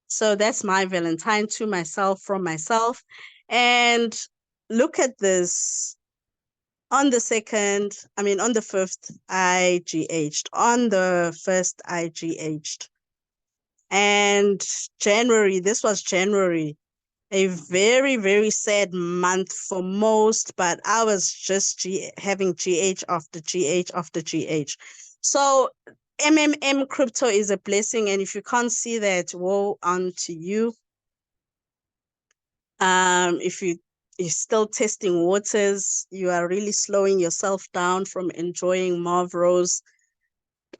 So that's my Valentine to myself from myself. And look at this. On the 5th, I GH'd. On the 1st, I GH'd. And January, this was January, a very, very sad month for most, but I was just having GH after GH after GH. So Mmmkrypto is a blessing, and if you can't see that, woe unto you. If you're still testing waters, you are really slowing yourself down from enjoying Marvros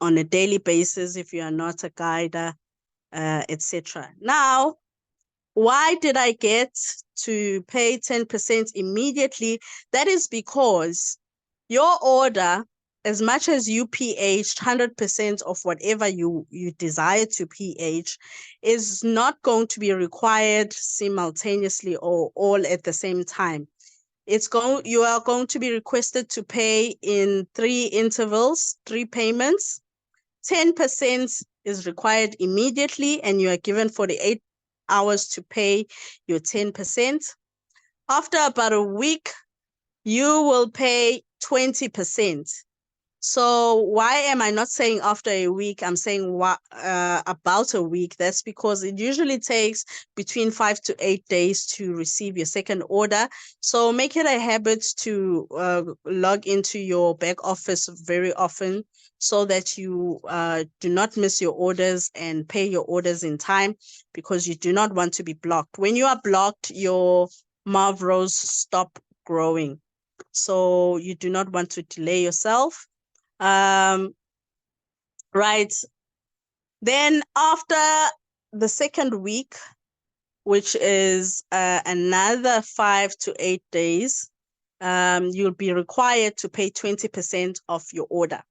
on a daily basis if you are not a guider, etc. Now, why did I get to pay 10% immediately? That is because your order, as much as you PH'd 100% of whatever you desire to PH, is not going to be required simultaneously or all at the same time. You are going to be requested to pay in 3 intervals, 3 payments. 10% is required immediately, and you are given 48 hours to pay your 10%. After about a week, you will pay 20%. So why am I not saying after a week? I'm saying about a week. That's because it usually takes between 5 to 8 days to receive your second order. So make it a habit to log into your back office very often so that you do not miss your orders and pay your orders in time, because you do not want to be blocked. When you are blocked, your Marvros stop growing. So you do not want to delay yourself. Right. Then after the second week, which is another 5 to 8 days, you'll be required to pay 20% of your order.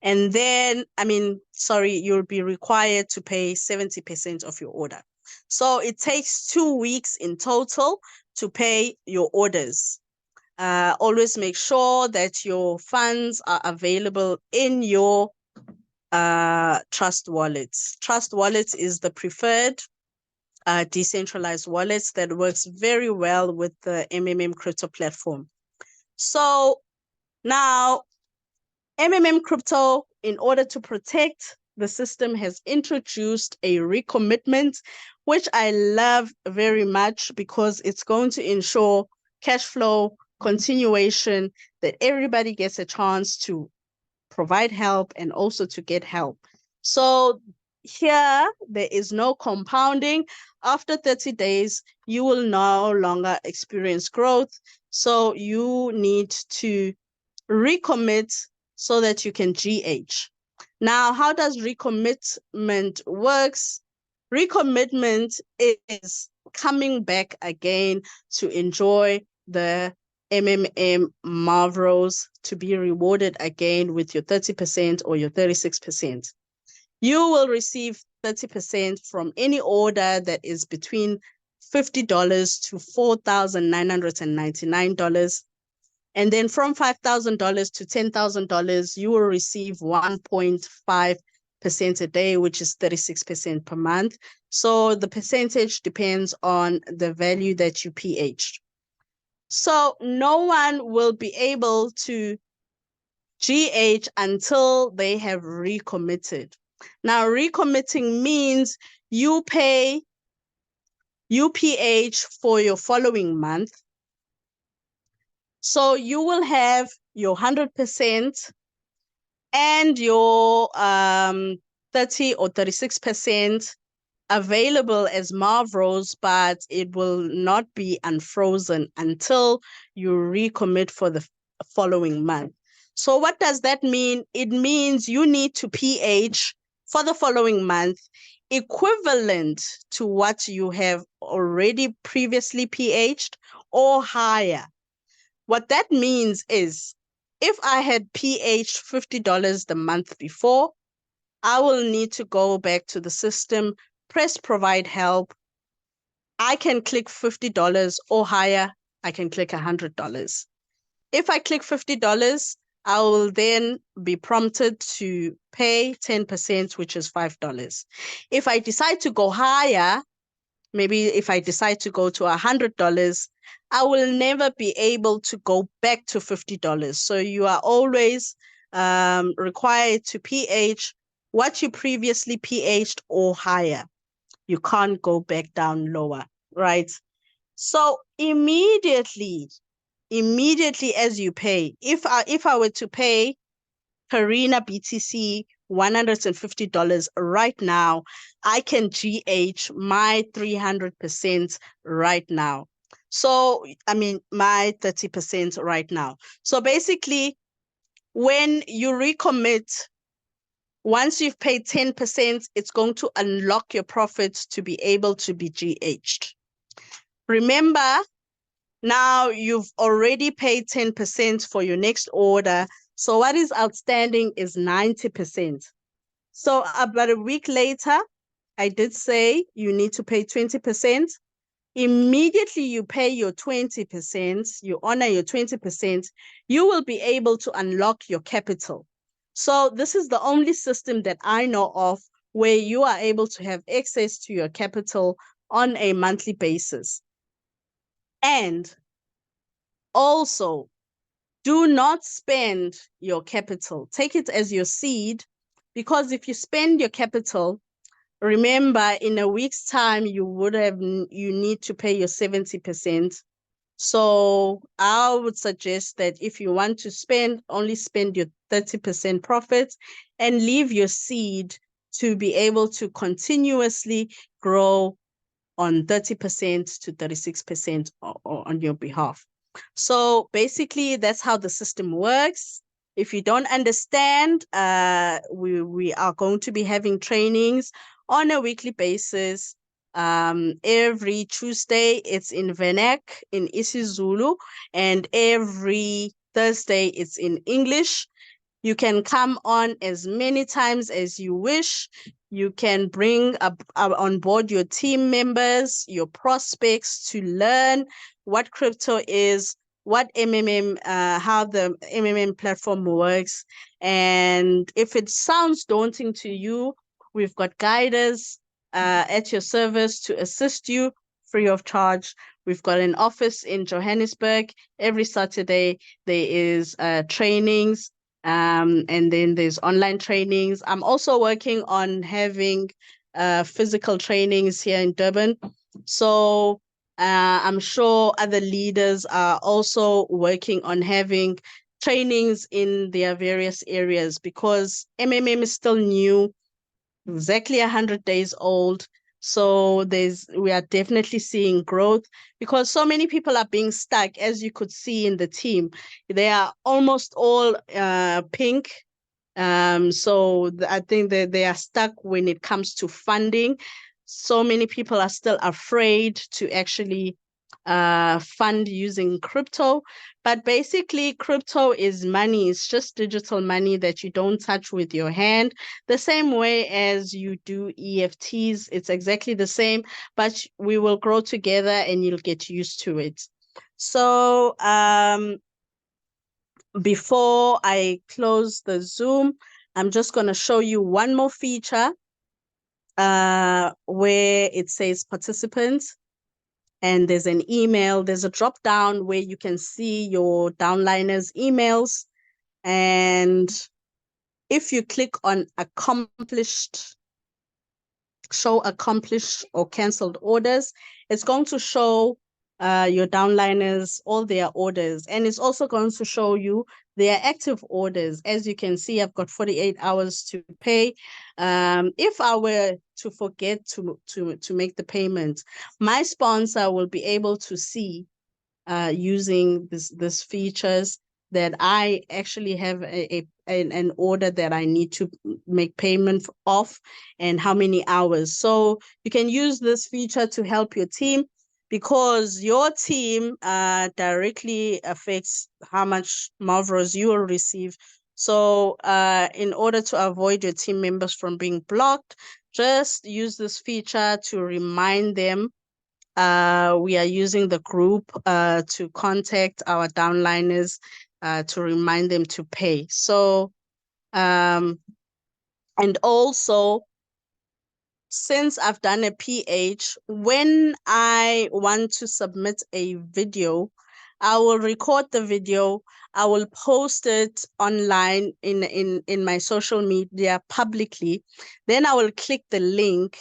And then, you'll be required to pay 70% of your order. So it takes 2 weeks in total to pay your orders. Always make sure that your funds are available in your Trust Wallets. Trust Wallets is the preferred decentralized wallets that works very well with the Mmmkrypto platform. So now Mmmkrypto, in order to protect the system, has introduced a recommitment, which I love very much because it's going to ensure cash flow continuation, that everybody gets a chance to provide help and also to get help. So here, there is no compounding. After 30 days, you will no longer experience growth. So you need to recommit so that you can GH. Now, how does recommitment works? Recommitment is coming back again to enjoy the Marvros, to be rewarded again with your 30% or your 36%. You will receive 30% from any order that is between $50 to $4,999. And then from $5,000 to $10,000, you will receive 1.5% a day, which is 36% per month. So the percentage depends on the value that you PH. So no one will be able to GH until they have recommitted. Now, recommitting means you pay UPH for your following month. So you will have your 100% and your 30 or 36% available as Marvros, but it will not be unfrozen until you recommit for the following month. So what does that mean? It means you need to PH for the following month equivalent to what you have already previously PH'd or higher. What that means is if I had PH'd $50 the month before, I will need to go back to the system, press provide help. I can click $50 or higher. I can click $100. If I click $50, I will then be prompted to pay 10%, which is $5. If I decide to go higher, maybe if I decide to go to $100, I will never be able to go back to $50. So you are always required to PH what you previously PH'd or higher. You can't go back down lower, right? So immediately as you pay, if I were to pay Karina BTC $150 right now, I can GH my 300% right now. So, I mean, my 30% right now. So basically, when you recommit, once you've paid 10%, it's going to unlock your profits to be able to be GH'd. Remember, now you've already paid 10% for your next order. So what is outstanding is 90%. So about a week later, I did say you need to pay 20%. Immediately you pay your 20%, you honor your 20%, you will be able to unlock your capital. So this is the only system that I know of where you are able to have access to your capital on a monthly basis. And also, do not spend your capital. Take it as your seed, because if you spend your capital, remember in a week's time, you need to pay your 70%. So I would suggest that if you want to spend, only spend your 30% profits and leave your seed to be able to continuously grow on 30% to 36% on your behalf. So basically, that's how the system works. If you don't understand, we are going to be having trainings on a weekly basis. Every Tuesday, it's in Venek, in isiZulu, and every Thursday, it's in English. You can come on as many times as you wish. You can bring on board your team members, your prospects to learn what crypto is, what how the MMM platform works. And if it sounds daunting to you, we've got guiders at your service to assist you free of charge. We've got an office in Johannesburg. Every Saturday, there is trainings. And then there's online trainings. I'm also working on having physical trainings here in Durban. So I'm sure other leaders are also working on having trainings in their various areas, because MMM is still new, exactly 100 days old. So we are definitely seeing growth, because so many people are being stuck, as you could see in the team. They are almost all pink. So I think that they are stuck when it comes to funding. So many people are still afraid to actually fund using crypto. But basically, crypto is money. It's just digital money that you don't touch with your hand. The same way as you do EFTs, it's exactly the same, but we will grow together and you'll get used to it. So before I close the Zoom, I'm just going to show you one more feature where it says participants. And there's an email, there's a drop down where you can see your downliners' emails. And if you click on show accomplished or canceled orders, it's going to show your downliners, all their orders. And it's also going to show you their active orders. As you can see, I've got 48 hours to pay. If I were to forget to make the payment, my sponsor will be able to see using this features that I actually have an order that I need to make payment of and how many hours. So you can use this feature to help your team, because your team directly affects how much Marvels you will receive. So in order to avoid your team members from being blocked, just use this feature to remind them. We are using the group to contact our downliners to remind them to pay. So, and also, since I've done a PH, when I want to submit a video, I will record the video. I will post it online in my social media publicly. Then I will click the link.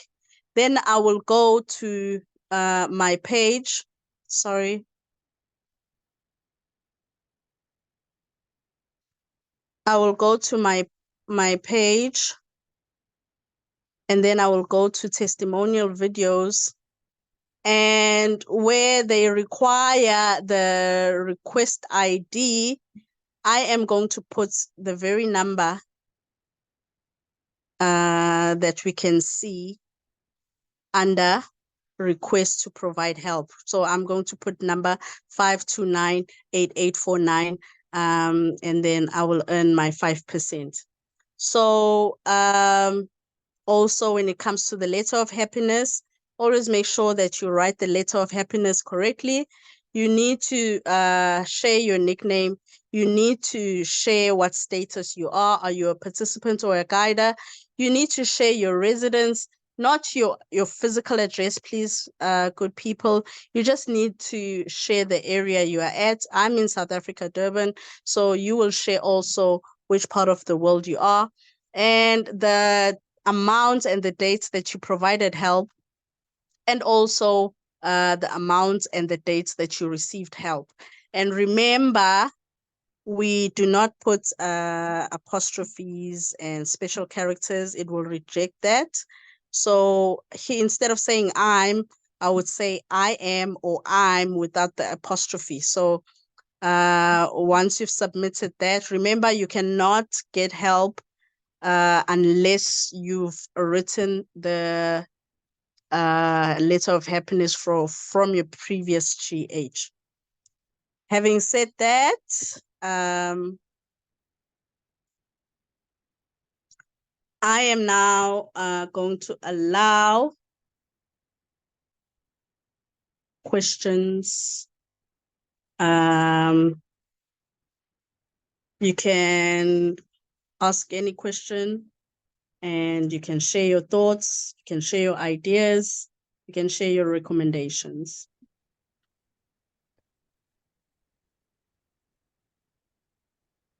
Then I will go to my page. Sorry. I will go to my page, and then I will go to testimonial videos, and where they require the request ID, I am going to put the very number that we can see under request to provide help. So I'm going to put number 5298849, and then I will earn my 5%. So also, when it comes to the letter of happiness, always make sure that you write the letter of happiness correctly. You need to share your nickname. You need to share what status you are. Are you a participant or a guider? You need to share your residence, not your physical address, please, good people. You just need to share the area you are at. I'm in South Africa, Durban, so you will share also which part of the world you are, and the amount and the dates that you provided help, and also the amount and the dates that you received help. And remember, we do not put apostrophes and special characters. It will reject that. So instead of saying I would say I am or I'm without the apostrophe. So once you've submitted that, remember you cannot get help unless you've written the letter of happiness from your previous GH. Having said that, I am now going to allow questions. You can ask any question, and you can share your thoughts, you can share your ideas, you can share your recommendations.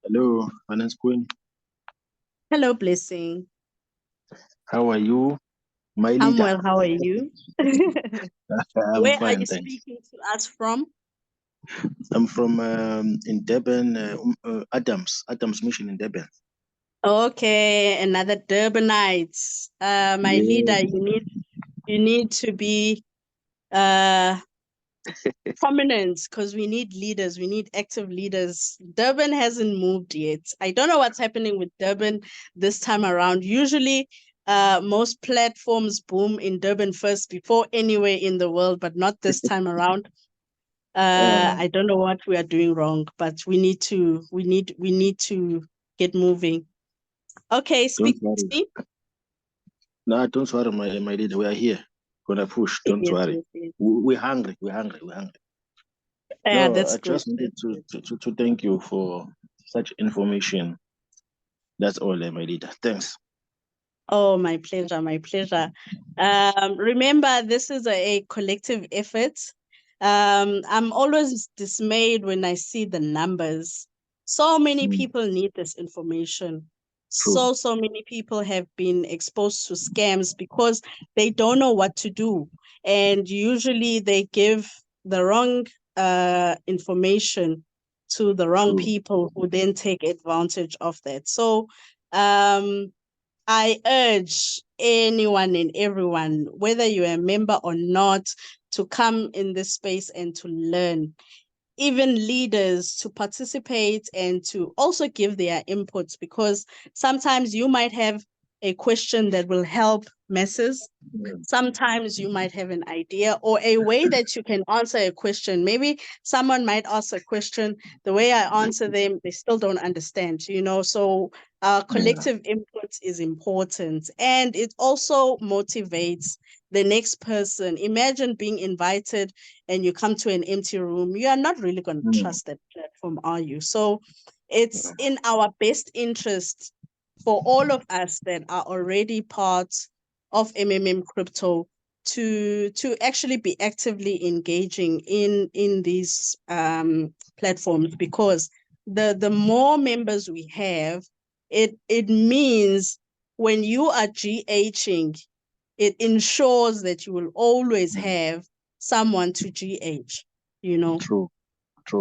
Hello, Finance Queen. Hello, Blessing. How are you, my leader? I'm well. How are you? I'm Where fine, are you thanks. speaking to us from? I'm from in Durban, Adams Mission in Durban. Okay, another Durbanite. My leader, you need to be prominent, because we need leaders. We need active leaders. Durban hasn't moved yet. I don't know what's happening with Durban this time around. Usually, most platforms boom in Durban first before anywhere in the world, but not this time around. I don't know what we are doing wrong, but we need to get moving. Okay, speak. No, don't worry, my leader. We are here. Gonna push. Don't Yes, worry. yes, yes. We're hungry. We're hungry. Yeah, No, that's I good. just wanted to thank you for such information. That's all, my leader. Thanks. Oh, my pleasure, my pleasure. Remember, this is a collective effort. I'm always dismayed when I see the numbers. So many people need this information. True. So many people have been exposed to scams because they don't know what to do. And usually they give the wrong information to the wrong True. people who then take advantage of that. So I urge anyone and everyone, whether you're a member or not, to come in this space and to learn. Even leaders to participate and to also give their inputs, because sometimes you might have a question that will help masses. Sometimes you might have an idea or a way that you can answer a question. Maybe someone might ask a question, the way I answer them, they still don't understand, you know. So collective input is important, and it also motivates the next person. Imagine being invited and you come to an empty room. You are not really going to trust that platform, are you? So it's in our best interest for all of us that are already part of Mmmkrypto to actually be actively engaging in these platforms, because the more members we have, it means when you are GHing, it ensures that you will always have someone to GH, you know. True.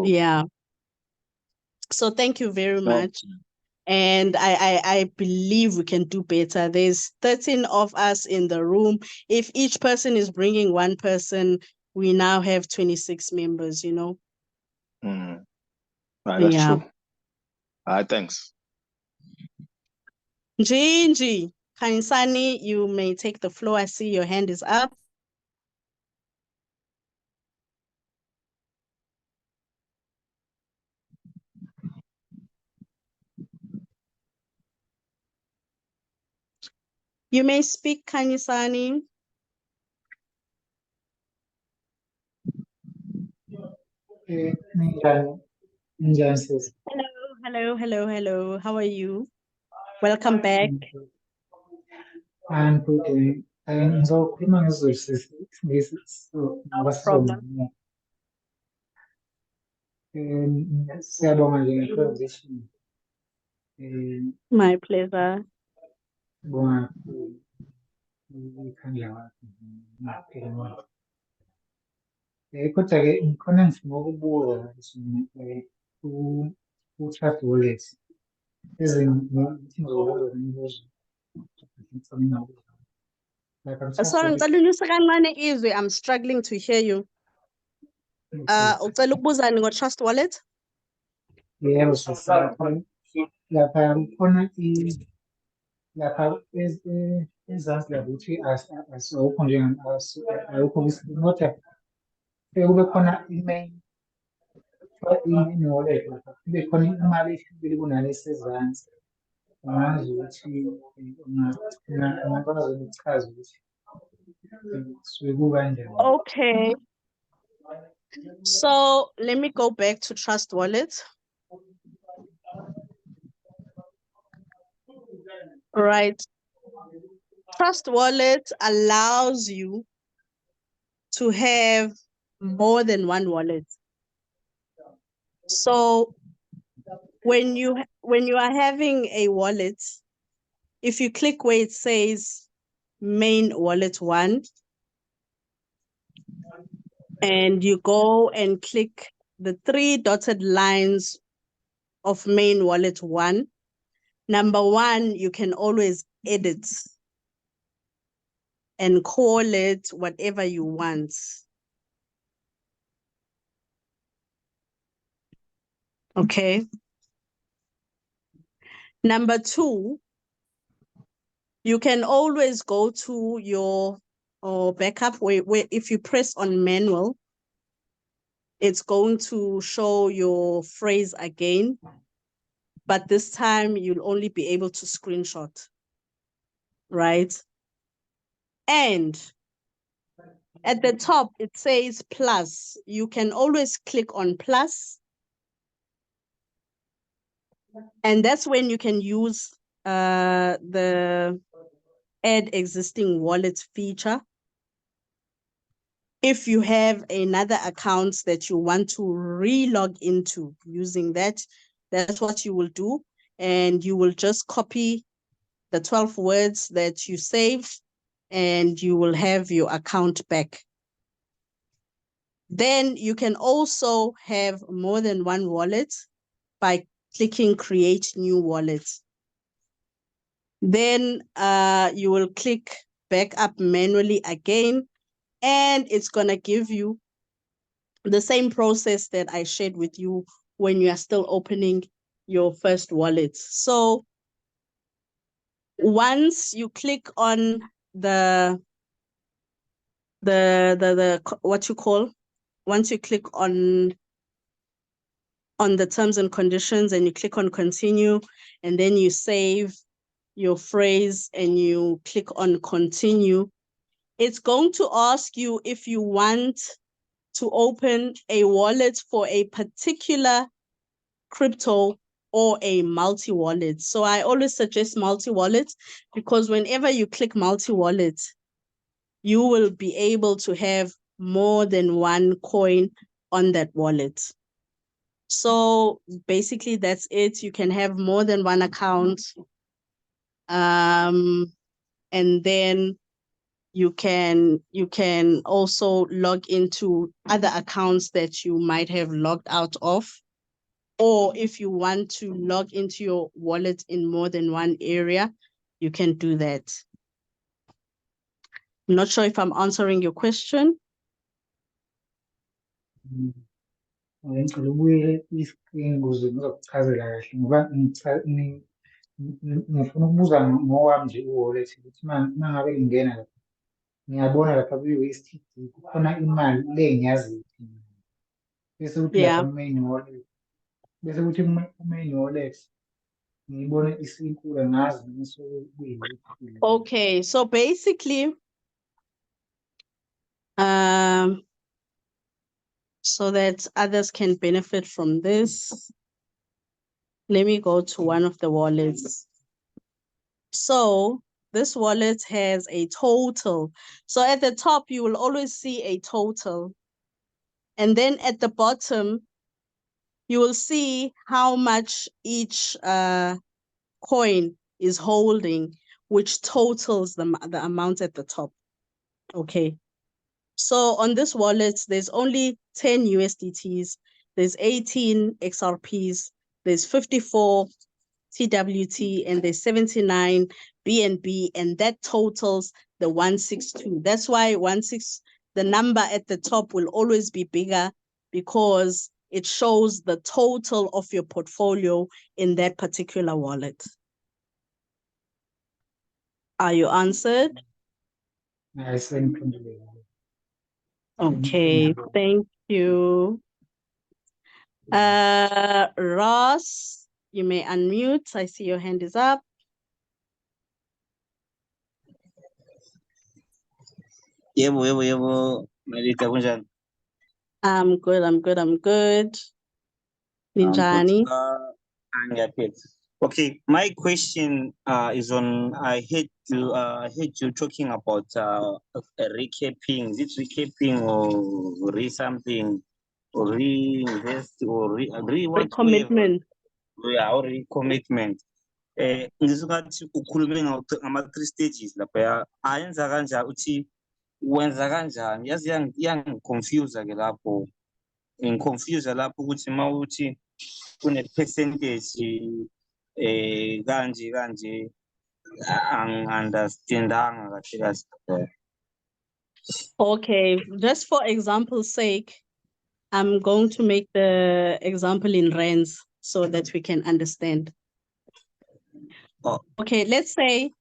Yeah. So thank you very No, much. And I believe we can do better. There's 13 of us in the room. If each person is bringing one person, we now have 26 members, you know. that's Yeah. true. Thanks. Gingy, Kanisani, you may take the floor. I see your hand is up. You may speak, Kanisani. Ninjani sis. Hello. How are you? Welcome back. And today, ngizokhuluma Problem. ngesiZulu. Siyabonga nje nge-transition. My pleasure. Sibonga ikhandla wakhe. Kodwa-ke khona ngifuna ukubuza ku-chat wallet. Ngizobuza imibuzo. Like I'm just Sorry, ngicela unyuse kancane izwi. I'm struggling to hear you. Ucela ukubuzani ngo-Trust Wallet? yebo sis. Lapha kukhona lapha ezansi lapha ukuthi asikho ayikho kodwa kube khona i-main wallet lapha kube khona imali ehlukile kunalesi ezansi. Angazi ukuthi ungakwazi ukuchaza ukuthi suke kukanjani. Okay. So let me go back to Trust Wallet. Right. Trust Wallet allows you to have more than one wallet. So when you are having a wallet, if you click where it says main wallet 1, and you go and click the 3 dotted lines of main wallet 1, number 1, you can always edit and call it whatever you want. Okay. Number 2, you can always go to your backup where if you press on manual, it's going to show your phrase again, but this time you'll only be able to screenshot, right? And at the top, it says plus. You can always click on plus, and that's when you can use the add existing wallet feature. If you have another account that you want to re-log into using that, that's what you will do. And you will just copy the 12 words that you saved, and you will have your account back. Then you can also have more than one wallet by clicking create new wallet. Then you will click backup manually again, and it's going to give you the same process that I shared with you when you are still opening your first wallet. So once you click on what you call, once you click on the terms and conditions and you click on continue, and then you save your phrase and you click on continue, it's going to ask you if you want to open a wallet for a particular crypto or a multi-wallet. So I always suggest multi-wallet, because whenever you click multi-wallet, you will be able to have more than one coin on that wallet. So basically that's it. You can have more than one account. And then you can also log into other accounts that you might have logged out of. Or if you want to log into your wallet in more than one area, you can do that. I'm not sure if I'm answering your question. Ngicela ubuyele i-screen ukuze ngizokuchazela kahle ngoba ngifuna ukubuza ngowami nje u-wallet ukuthi uma ngabe ngingena lapha ngiyabona lapha kwi-wasted kukhona imali le engiyaziyo bese kuthi lapha Yeah. ku-main wallet, bese kuthi ku-main wallet ngiyibone isinkulu ngazi noma kuyini. Okay, so basically, so that others can benefit from this, let me go to one of the wallets. So this wallet has a total. So at the top, you will always see a total. And then at the bottom, you will see how much each coin is holding, which totals the amount at the top. Okay. So on this wallet, there's only 10 USDTs, there's 18 XRPs, there's 54 TWT, and there's 79 BNB, and that totals the 162. That's why the number at the top will always be bigger, because it shows the total of your portfolio in that particular wallet. Are you answered? I think. Okay, thank you. Ross, you may unmute. I see your hand is up. Yebo, Melita kunjani? I'm good. Ninjani? Ngiyaphila. Okay, my question is on, I heard you talking about recapping. Is it recapping or re-something or reinvest or re-agree what? Recommitment. Yeah, or recommitment. Ngizokathi ukhulume ngama-3 stages lapha. Ayenza kanjani uthi wenza kanjani? Yazi yangiconfuse ke lapho. Ngiconfuse lapho ukuthi mawuthi kune-percentage kanje angi-understandanga kahle kahle. Okay, just for example's sake, I'm going to make the example in rands so that we can understand. Oh. Okay, let's say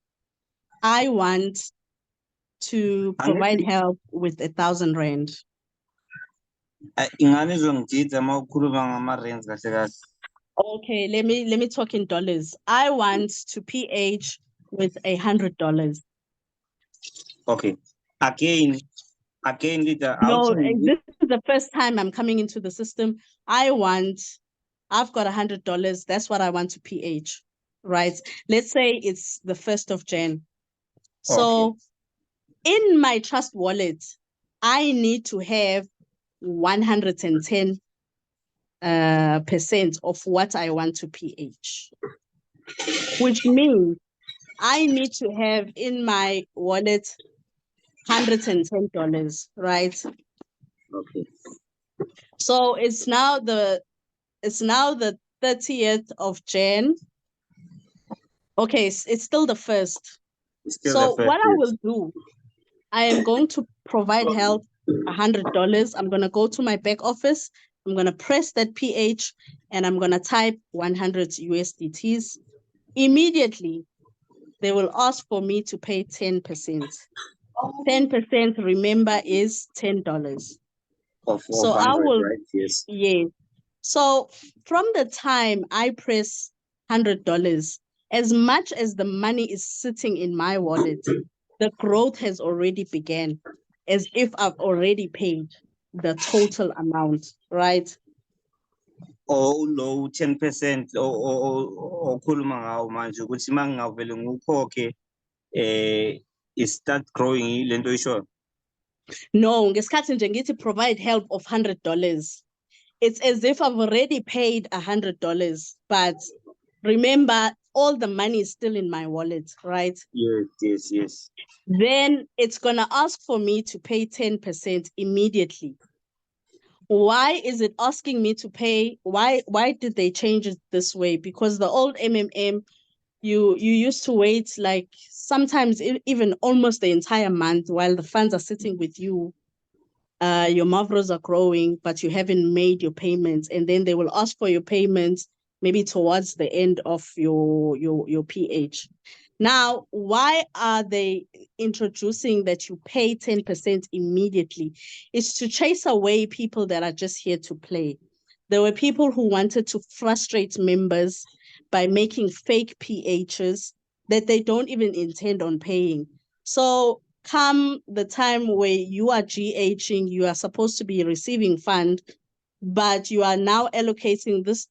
I want to provide help with 1,000 rand. Ingane izongidida mawukhuluma ngama-rands kahle kahle. Okay, let me talk in dollars. I want to PH with $100. Okay. Again, Lita. No, this is the first time I'm coming into the system. I've got $100. That's what I want to PH, right? Let's say it's the 1st of Jan. So in my trust wallet, I need to have 110% of what I want to PH, which means I need to have in my wallet $110, right? Okay. So it's now the 30th of Jan. Okay, it's still the first. It's still So the what I first. will do, I am going to provide help $100. I'm going to go to my back office. I'm going to press that PH and I'm going to type 100 USDTs. Immediately, they will ask for me to pay 10%. 10%, remember, is $10. Of So I 100, will, right? Yes. yes. So from the time I press $100, as much as the money is sitting in my wallet, the growth has already began, as if I've already paid the total amount, right? Oh no, 10% okhuluma ngawo manje ukuthi mangingavele ngukhokhe is start growing lento isho. No, ngesikhathi nje ngithi provide help of $100. It's as if I've already paid $100, but remember, all the money is still in my wallet, right? Yes. Then it's gonna ask for me to pay 10% immediately. Why is it asking me to pay? Why did they change it this way? Because the old MMM, you used to wait like sometimes even almost the entire month while the funds are sitting with you. Your Mavros are growing, but you haven't made your payments, and then they will ask for your payments maybe towards the end of your PH. Now, why are they introducing that you pay 10% immediately? It's to chase away people that are just here to play. There were people who wanted to frustrate members by making fake PHs that they don't even intend on paying. So come the time where you are GHing, you are supposed to be receiving fund, but you are now allocated this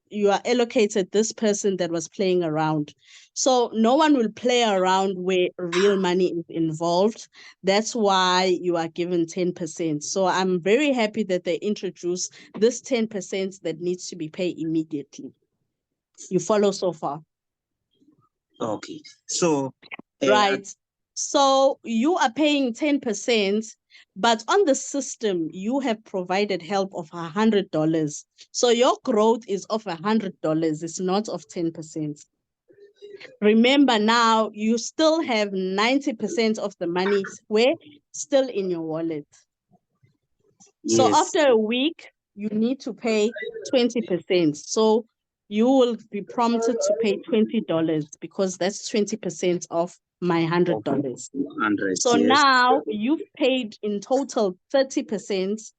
person that was playing around. So no one will play around where real money is involved. That's why you are given 10%. So I'm very happy that they introduced this 10% that needs to be paid immediately. You follow so far? Okay. So Right. So you are paying 10%, but on the system, you have provided help of $100. So your growth is of $100. It's not of 10%. Remember now, you still have 90% of the money still in your wallet. So yes. after a week, you need to pay 20%. So you will be prompted to pay $20 because that's 20% of my $100. 100. So yes. now you've paid in total 30%,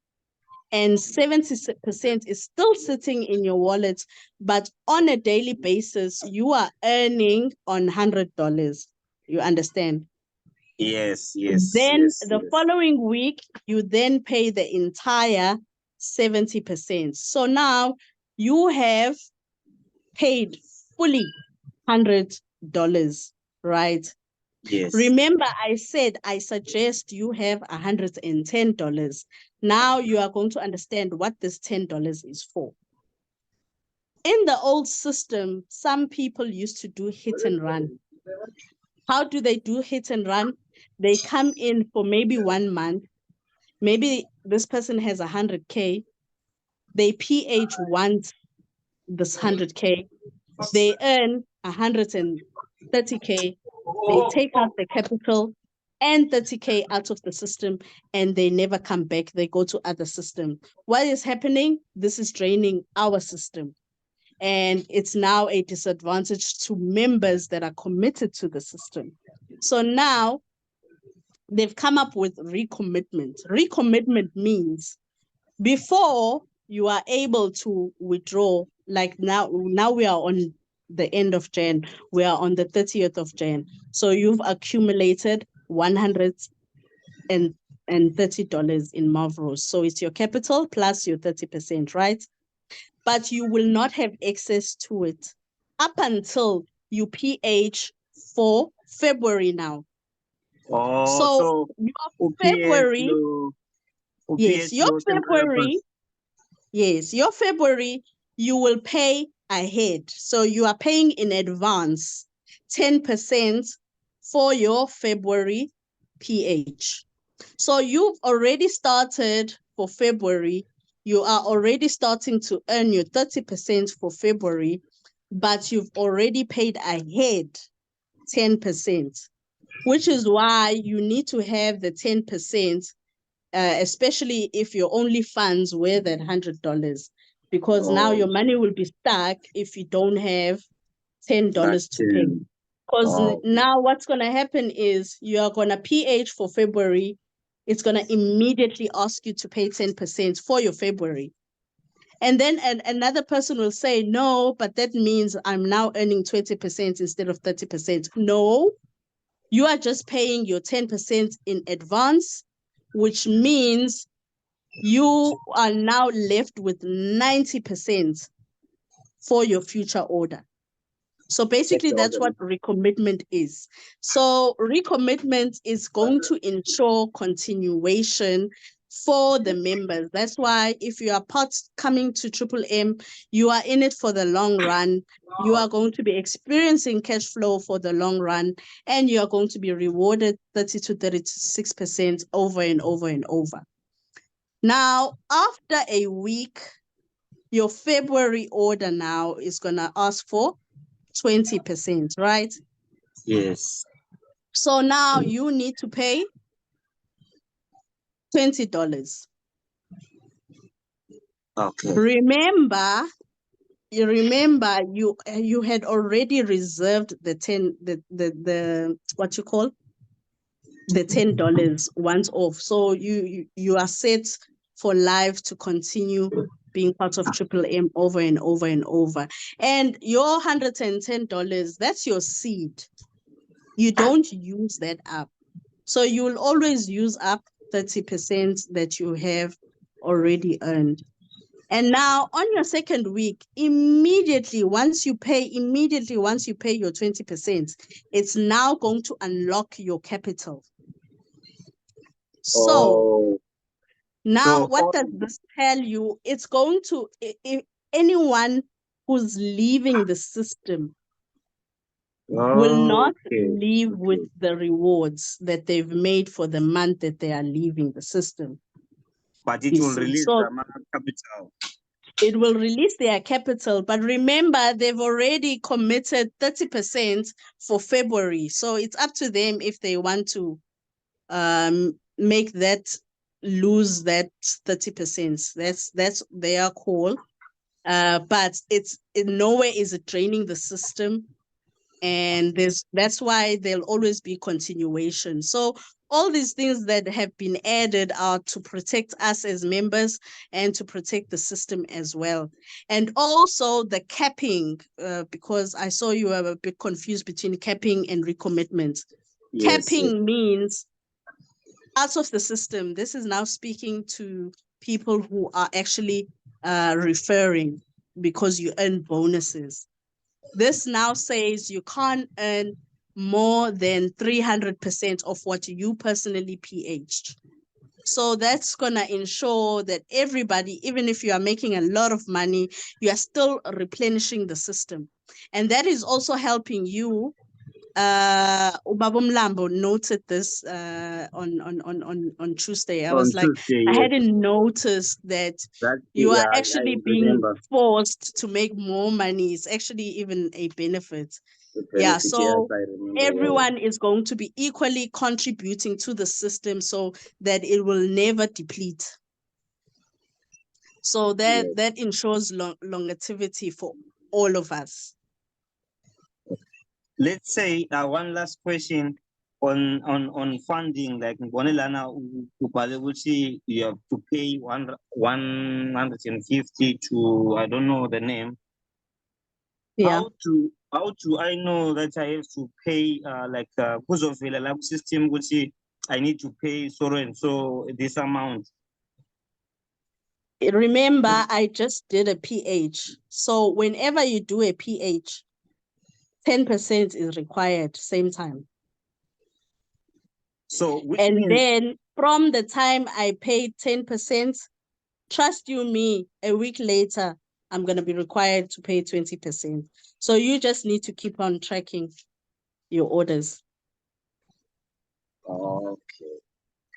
and 70% is still sitting in your wallet, but on a daily basis, you are earning on $100. You understand? Yes. Then the following week, you then pay the entire 70%. So now you have paid fully $100, right? Yes. Remember, I said I suggest you have $110. Now you are going to understand what this $10 is for. In the old system, some people used to do hit and run. How do they do hit and run? They come in for maybe 1 month. Maybe this person has 100K. They PH once this 100K. They earn 130K. They take out the capital and 30K out of the system, and they never come back. They go to other system. What is happening? This is draining our system. And it's now a disadvantage to members that are committed to the system. So now they've come up with recommitment. Recommitment means before you are able to withdraw, like now we are on the end of Jan, we are on the 30th of Jan. So you've accumulated $130 in Mavros. So it's your capital plus your 30%, right? But you will not have access to it up until you PH for February now. Oh, So your February, yes, your February, you will pay ahead. So you are paying in advance 10% for your February PH. So you've already started for February, you are already starting to earn your 30% for February, but you've already paid ahead 10%, which is why you need to have the 10%, especially if your only funds were that $100, because now your money will be stuck if you don't have $10 to pay. Because now what's going to happen is you are going to PH for February. It's going to immediately ask you to pay 10% for your February. And then another person will say, no, but that means I'm now earning 20% instead of 30%. No, you are just paying your 10% in advance, which means you are now left with 90% for your future order. So basically, that's what recommitment is. So recommitment is going to ensure continuation for the members. That's why if you are coming to Triple M, you are in it for the long run. You are going to be experiencing cash flow for the long run, and you are going to be rewarded 30 to 36% over and over and over. Now, after a week, your February order now is going to ask for 20%, right? Yes. So now you need to pay $20. Okay. Remember, you had already reserved the what you call the $10 once off. So you are set for life to continue being part of Triple M over and over and over. And your $110, that's your seed. You don't use that up. So you will always use up 30% that you have already earned. And now on your second week, immediately once you pay your 20%, it's now going to unlock your capital. So now what does this tell you? It's going to, if anyone who's leaving the system will not leave with the rewards that they've made for the month that they are leaving the system. But it will release the capital. It will release their capital, but remember, they've already committed 30% for February. So it's up to them if they want to make that lose that 30%. That's their call. But it's in no way is it draining the system. And that's why there'll always be continuation. So all these things that have been added are to protect us as members and to protect the system as well. And also the capping, because I saw you were a bit confused between capping and recommitment. Yes, capping means out of the system. This is now speaking to people who are actually referring because you earn bonuses. This now says you can't earn more than 300% of what you personally PH'd. So that's going to ensure that everybody, even if you are making a lot of money, you are still replenishing the system. And that is also helping you. Ubabum Lambo noted this on Tuesday. I was like, I hadn't noticed that you are actually being forced to make more money. It's actually even a benefit. Yeah, so everyone is going to be equally contributing to the system so that it will never deplete. So that ensures longevity for all of us. Let's say one last question on funding. Like Bonelana, you have to pay 150 to, I don't know the name. Yeah. How do I know that I have to pay like because of the lab system, which I need to pay so and so this amount? Remember, I just did a PH. So whenever you do a PH, 10% is required same time. So then from the time I paid 10%, trust you me, a week later, I'm going to be required to pay 20%. So you just need to keep on tracking your orders. Okay.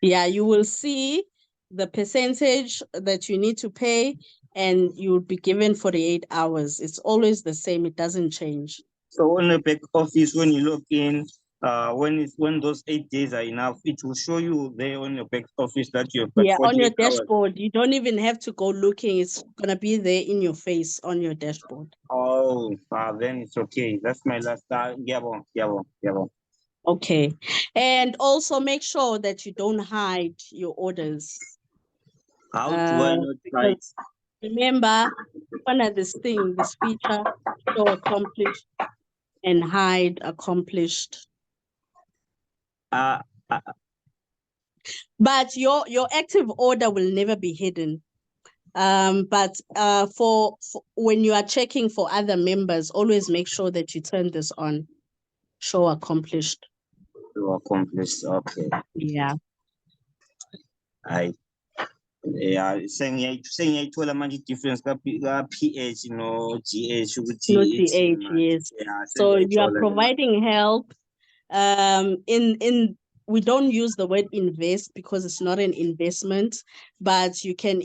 Yeah, you will see the percentage that you need to pay, and you will be given 48 hours. It's always the same. It doesn't change. So on the back office, when you log in, when those 8 days are enough, it will show you there on your back office that you have got Yeah, on your 48 hours. dashboard. You don't even have to go looking. It's gonna be there in your face on your dashboard. Oh, then it's okay. That's my last. Yeah, yeah. Okay. And also make sure that you don't hide your orders. How do I not Because write? remember, one of this feature, show accomplished and hide accomplished. Uh, But your active order will never be hidden. But for when you are checking for other members, always make sure that you turn this on. Show accomplished. to accomplish. Okay. Yeah. Saying I told a magic difference PH, GH, No GH, yes. So you are providing help. In we don't use the word invest because it's not an investment, but you can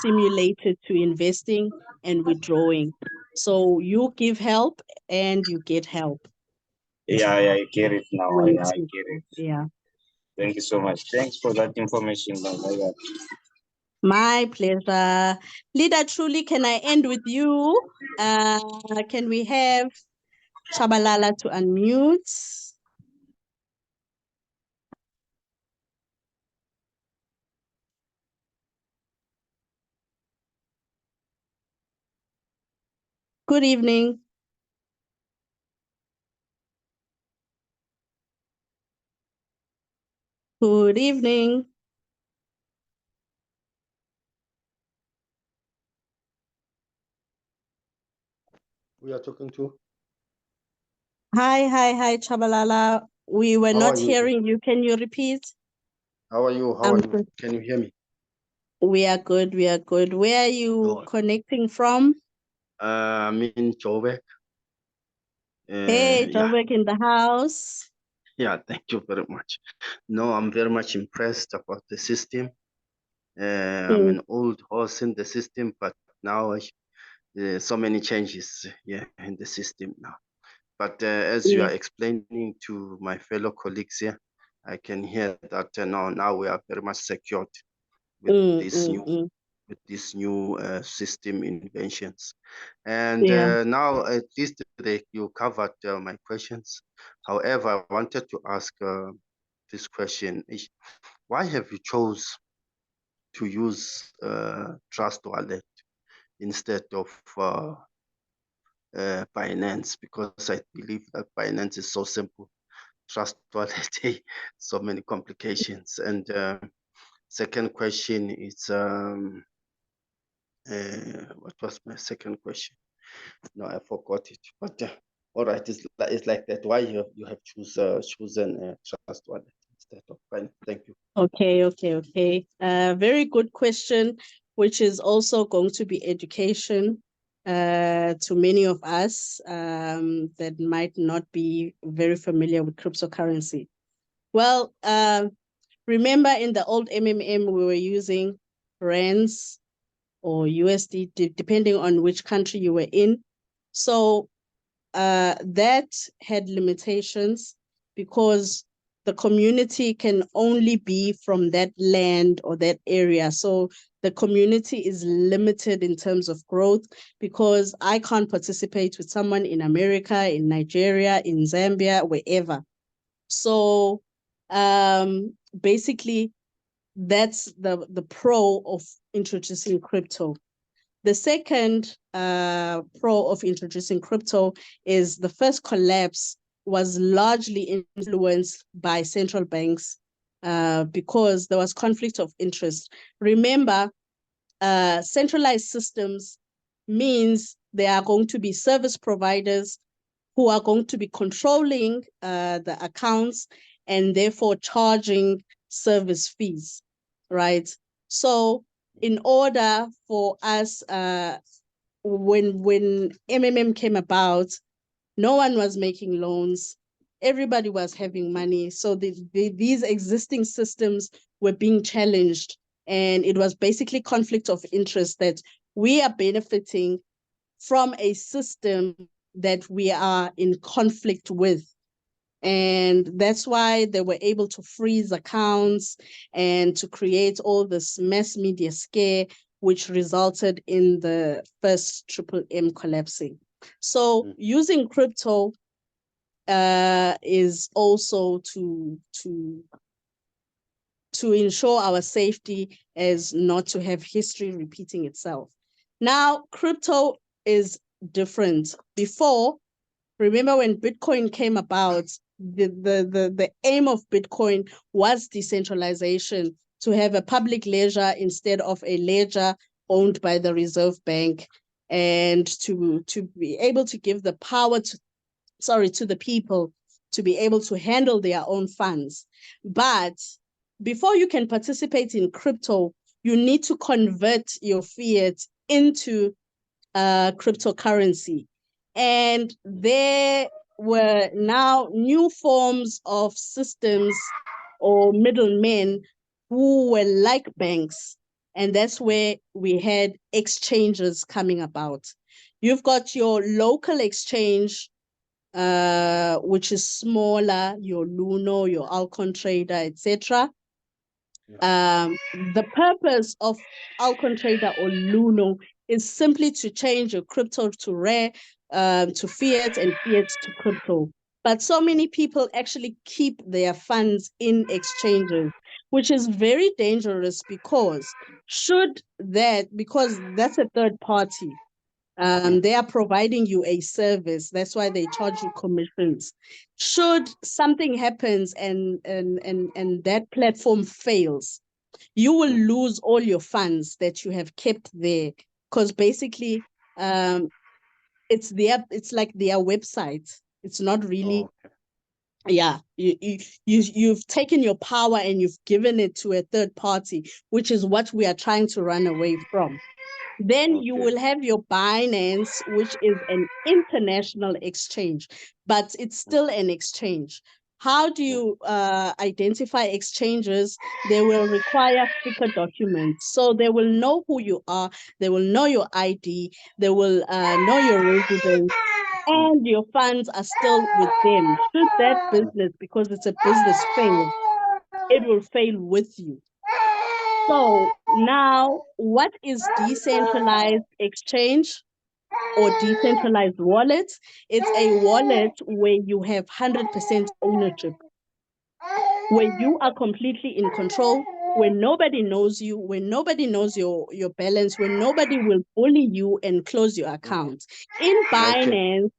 simulate it to investing and withdrawing. So you give help and you get help. Yeah, I get it now. when I it's get it. Yeah. Thank you so much. Thanks for that information. My pleasure. Leader, truly, can I end with you? Can we have Chabalala to unmute? Good evening. Good evening. We are talking to. Hi, Chabalala. We were How not are you? hearing you. Can you repeat? How are you? How are you? Can you hear me? We are good. We are good. Where are you Good. connecting from? I'm in Joburg. Hey, Yeah, Joburg in the house. yeah. Thank you very much. No, I'm very much impressed about the system. I'm an old horse in the system, but now so many changes, yeah, in the system now. But as you are explaining to my fellow colleagues here, I can hear that now we are very much secured with this new system inventions. And now at least you covered my questions. However, I wanted to ask this question: why have you chose to use Trust Wallet instead of Binance? Because I believe that Binance is so simple. Trust Wallet, so many complications. And second question is, what was my second question? No, I forgot it. But all right, it's like that. Why you have chosen Trust Wallet instead of Binance? Thank you. Okay. Very good question, which is also going to be education to many of us that might not be very familiar with cryptocurrency. Well, remember in the old MMM, we were using rands or USD, depending on which country you were in. So that had limitations because the community can only be from that land or that area. So the community is limited in terms of growth because I can't participate with someone in America, in Nigeria, in Zambia, wherever. So basically, that's the pro of introducing crypto. The second pro of introducing crypto is the first collapse was largely influenced by central banks because there was conflict of interest. Remember, centralized systems means there are going to be service providers who are going to be controlling the accounts and therefore charging service fees, right? So in order for us, when MMM came about, no one was making loans. Everybody was having money. So these existing systems were being challenged And it was basically conflict of interest that we are benefiting from a system that we are in conflict with. And that's why they were able to freeze accounts and to create all this mass media scare, which resulted in the first MMM collapsing. So using crypto is also to ensure our safety, as not to have history repeating itself. Now, crypto is different. Before, remember when Bitcoin came about, the aim of Bitcoin was decentralization, to have a public ledger instead of a ledger owned by the Reserve Bank, and to be able to give the power to the people to be able to handle their own funds. But before you can participate in crypto, you need to convert your fiat into cryptocurrency. And there were now new forms of systems or middlemen who were like banks. And that's where we had exchanges coming about. You've got your local exchange, which is smaller, your Luno, your Alcon Trader, etc. The purpose of Alcon Trader or Luno is simply to change your crypto to rare, to fiat, and fiat to crypto. But so many people actually keep their funds in exchanges, which is very dangerous, because because that's a third party. They are providing you a service. That's why they charge you commissions. Should something happens and that platform fails, you will lose all your funds that you have kept there, because basically it's like their website. It's not really. Yeah, you've taken your power and you've given it to a third party, which is what we are trying to run away from. Then you will have your Binance, which is an international exchange, but it's still an exchange. How do you identify exchanges? They will require FICA documents. So they will know who you are, they will know your ID, they will know your residence, and your funds are still with them. Should that business, because it's a business, fail, it will fail with you. So now, what is decentralized exchange or decentralized wallet? It's a wallet where you have 100% ownership, where you are completely in control, where nobody knows you, where nobody knows your balance, where nobody will bully you and close your account. In Binance,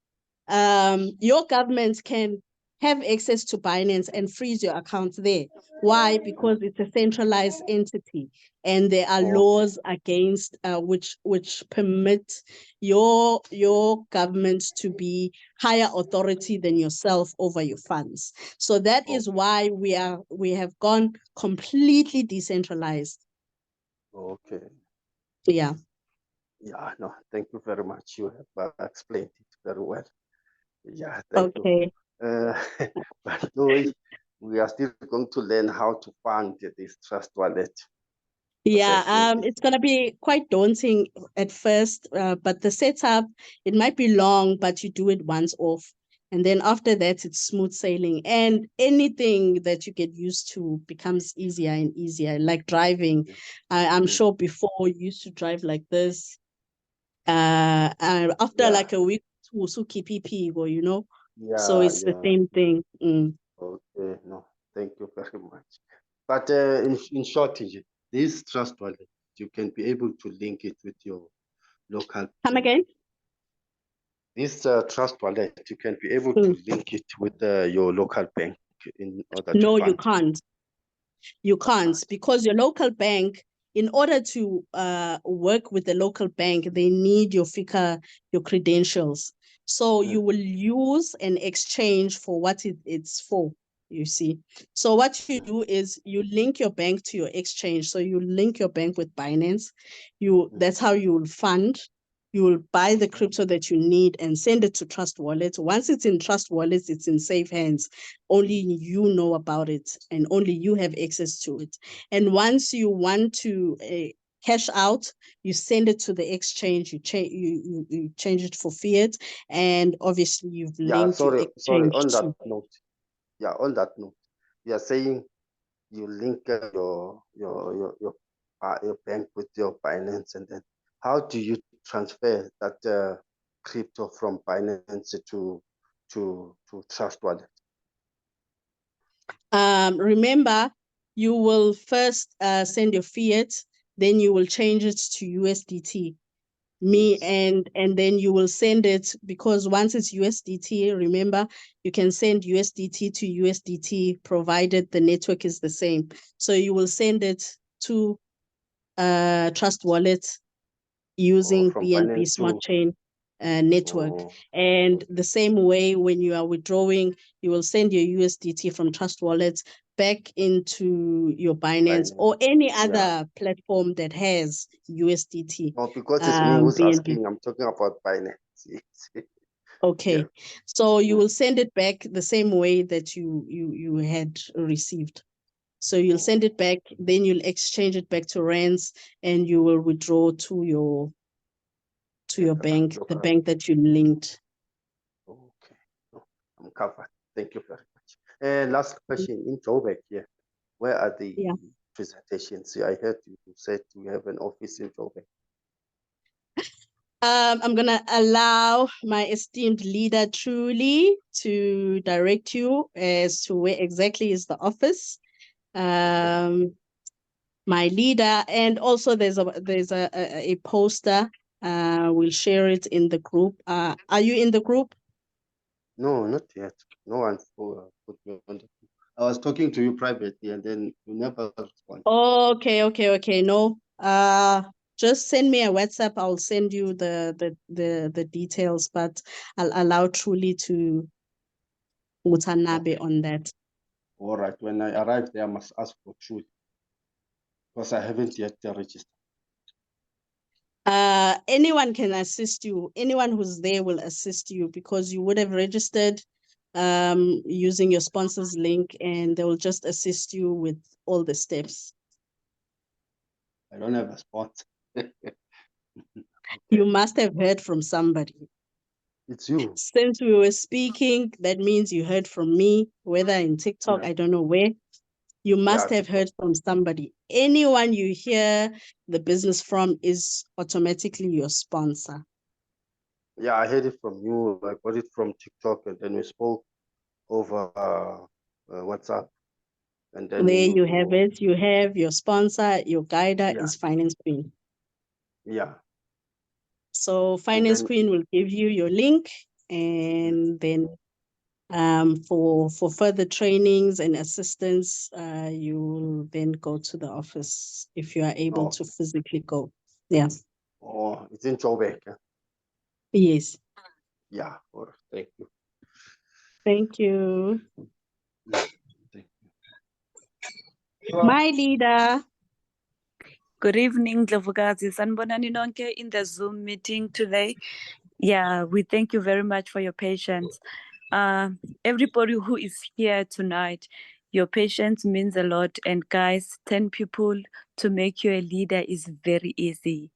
your government can have access to Binance and freeze your account there. Why? Because it's a centralized entity, and there are laws against which permit your government to be higher authority than yourself over your funds. So that is why we have gone completely decentralized. Okay. Yeah. Yeah, no, thank you very much. You have explained it very well. Yeah, thank you. But we are still going to learn how to fund this trust wallet. Yeah, it's gonna be quite daunting at first, but the setup, it might be long, but you do it once off. And then after that, it's smooth sailing. And anything that you get used to becomes easier and easier, like driving. I'm sure before you used to drive like this. After like a week, Suki PP go, you know? So it's the same thing. Okay, no, thank you very much. But in short, this trust wallet, you can be able to link it with your local. Come again? This trust wallet, you can be able to link it with your local bank in order to No, fund. you can't. You can't, because your local bank, in order to work with the local bank, they need your FICA, your credentials. So you will use an exchange for what it's for, you see. So what you do is you link your bank to your exchange. So you link your bank with Binance. That's how you will fund. you will buy the crypto that you need and send it to Trust Wallet. Once it's in Trust Wallet, it's in safe hands. Only you know about it and only you have access to it. And once you want to cash out, you send it to the exchange, you change it for fiat, and obviously you've Yeah, linked your sorry, exchange on that to. note. Yeah, on that note, you are saying you link your bank with your Binance, and then how do you transfer that crypto from Binance to Trust Wallet? Remember, you will first send your fiat, then you will change it to USDT. Yes. And then you will send it, because once it's USDT, remember, you can send USDT to USDT provided the network is the same. So you will send it to Trust Wallet using from BNB Binance Smart to Chain network. And the same way, when you are withdrawing, you will send your USDT from Trust Wallet back into your Binance or any other platform that has USDT. No, because it's me who's BNB. asking. I'm talking about Binance. Okay, Yeah. so you will send it back the same way that you had received. So you'll send it back, then you'll exchange it back to rands, and you will withdraw to your bank, the bank that you linked. Okay, no, I'm covered. Thank you very much. Last question in Joburg here. Where are the Yeah. presentations? I heard you said we have an office in Joburg. I'm gonna allow my esteemed leader Truly to direct you as to where exactly is the office. My leader, and also there's a poster. We'll share it in the group. Are you in the group? No, not yet. No one put me on the group. I was talking to you privately, and then you never responded. Okay. No. Just send me a WhatsApp. I'll send you the details, but I'll allow Truly to Mutanabe on that. All right. When I arrive there, I must ask for truth because I haven't yet registered. Anyone can assist you. Anyone who's there will assist you, because you would have registered using your sponsor's link, and they will just assist you with all the steps. I don't have a sponsor. You must have heard from somebody. It's you. Since we were speaking, that means you heard from me, whether in TikTok, Yeah. I don't know where. You must have heard from somebody. Anyone you hear the business from is automatically your sponsor. Yeah, I heard it from you. I got it from TikTok, and then we spoke over WhatsApp. And then There you have it. You have your sponsor, your guider is Finance Queen. Yeah. So Finance Queen will give you your link, and then for further trainings and assistance, you will then go to the office if you are able to physically go. Yeah. Oh, it's in Joburg. Yes. Yeah. Thank you. Thank you. My leader. Good evening, Dlovukazi. Sanibonani nonke in the Zoom meeting today. Yeah, we thank you very much for your patience. Everybody who is here tonight, your patience means a lot. And guys, 10 people to make you a leader is very easy.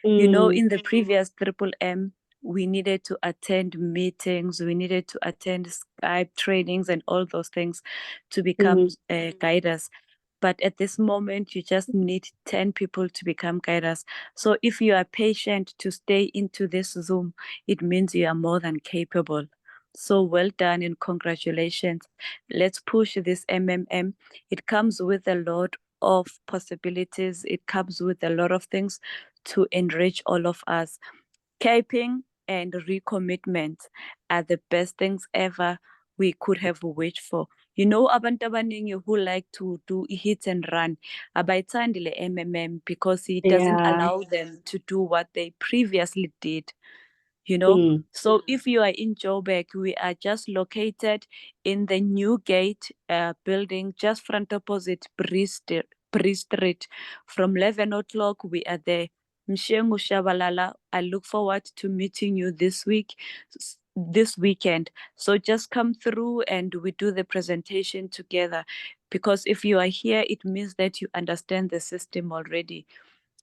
You know, in the previous Triple M, we needed to attend meetings, we needed to attend Skype trainings and all those things to become guiders. But at this moment, you just need 10 people to become guiders. So if you are patient to stay into this Zoom, it means you are more than capable. So well done and congratulations. Let's push this MMM. It comes with a lot of possibilities. It comes with a lot of things to enrich all of us. Caping and recommitment are the best things ever we could have wished for. You know, abantu abaningi who like to do hit and run, abayithandi le MMM because it doesn't allow them to do what they previously did. You know, so if you are in Joburg, we are just located in the new gate building, just front opposite Bree Street. From 11 o'clock, we are there. Mshengu Shabalala, I look forward to meeting you this weekend. So just come through and we do the presentation together. Because if you are here, it means that you understand the system already.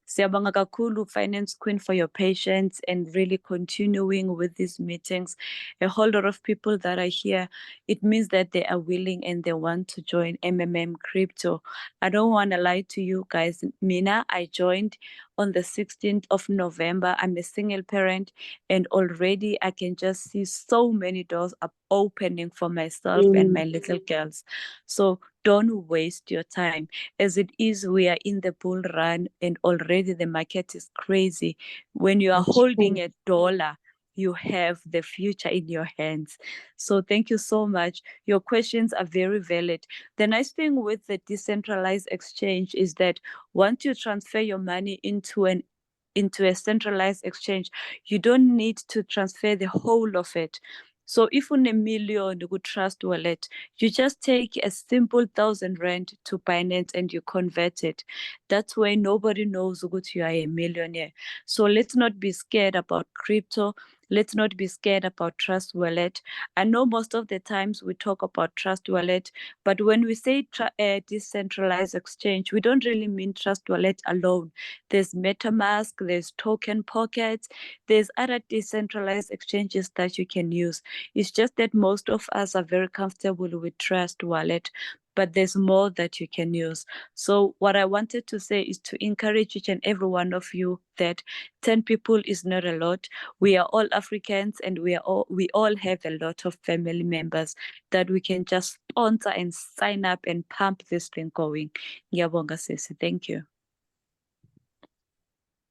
Siyabonga kakhulu, Finance Queen, for your patience and really continuing with these meetings. A whole lot of people that are here, it means that they are willing and they want to join Mmmkrypto. I don't want to lie to you guys. Mina, I joined on the 16th of November. I'm a single parent, and already I can just see so many doors up opening for myself and my little girls. So don't waste your time. As it is, we are in the bull run and already the market is crazy. When you are holding a dollar, you have the future in your hands. So thank you so much. Your questions are very valid. The nice thing with the decentralized exchange is that once you transfer your money into a centralized exchange, you don't need to transfer the whole of it. So if on a million good trust wallet, you just take a simple 1,000 rand to Binance and you convert it. That's why nobody knows that you are a millionaire. So let's not be scared about crypto. Let's not be scared about Trust Wallet. I know most of the times we talk about Trust Wallet, but when we say decentralized exchange, we don't really mean Trust Wallet alone. There's MetaMask, there's Token Pockets, there's other decentralized exchanges that you can use. It's just that most of us are very comfortable with Trust Wallet, but there's more that you can use. So what I wanted to say is to encourage each and every one of you that 10 people is not a lot. We are all Africans and we all have a lot of family members that we can just sponsor and sign up and pump this thing going. Ngiyabonga sisi. Thank you.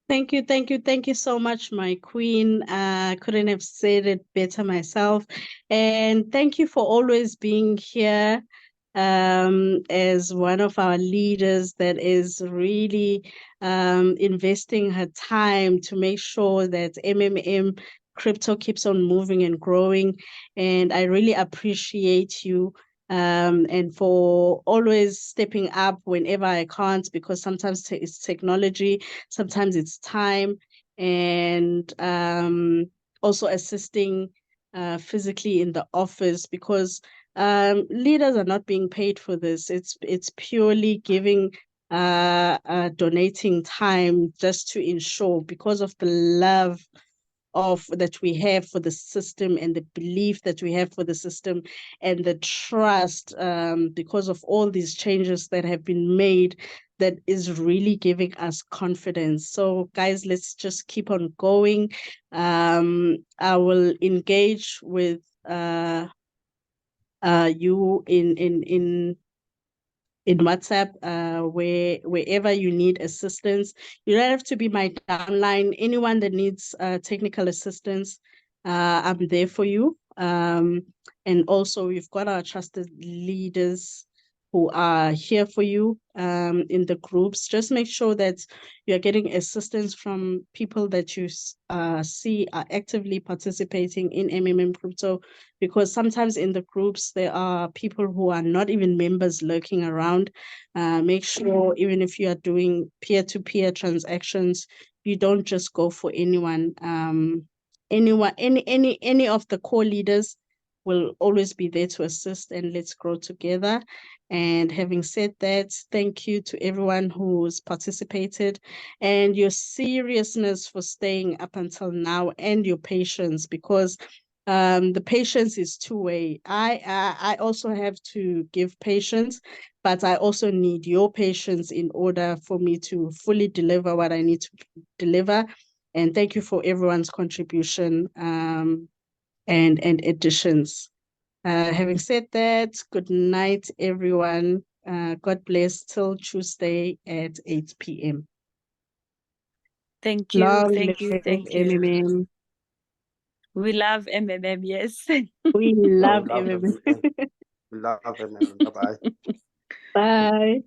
Thank you so much, my queen. Couldn't have said it better myself. And thank you for always being here as one of our leaders that is really investing her time to make sure that Mmmkrypto keeps on moving and growing. And I really appreciate you. And for always stepping up whenever I can't, because sometimes it's technology, sometimes it's time, and also assisting physically in the office, because leaders are not being paid for this. It's purely giving donating time just to ensure, because of the love that we have for the system and the belief that we have for the system and the trust, because of all these changes that have been made, that is really giving us confidence. So guys, let's just keep on going. I will engage with you in WhatsApp, wherever you need assistance. You don't have to be my downline. Anyone that needs technical assistance, I'm there for you. And also we've got our trusted leaders who are here for you in the groups. Just make sure that you're getting assistance from people that you see are actively participating in Mmmkrypto, because sometimes in the groups there are people who are not even members lurking around. Make sure, even if you are doing peer-to-peer transactions, you don't just go for anyone. Any of the core leaders will always be there to assist, and let's grow together. And having said that, thank you to everyone who's participated, and your seriousness for staying up until now, and your patience, because the patience is two-way. I also have to give patience, but I also need your patience in order for me to fully deliver what I need to deliver. And thank you for everyone's contribution and additions. Having said that, good night, everyone. God bless till Tuesday at 8 p.m. Thank you. Long Thank you. live Thank you. MMM. We love MMM, yes. We love love MMM. them. We love them. Bye bye. Bye.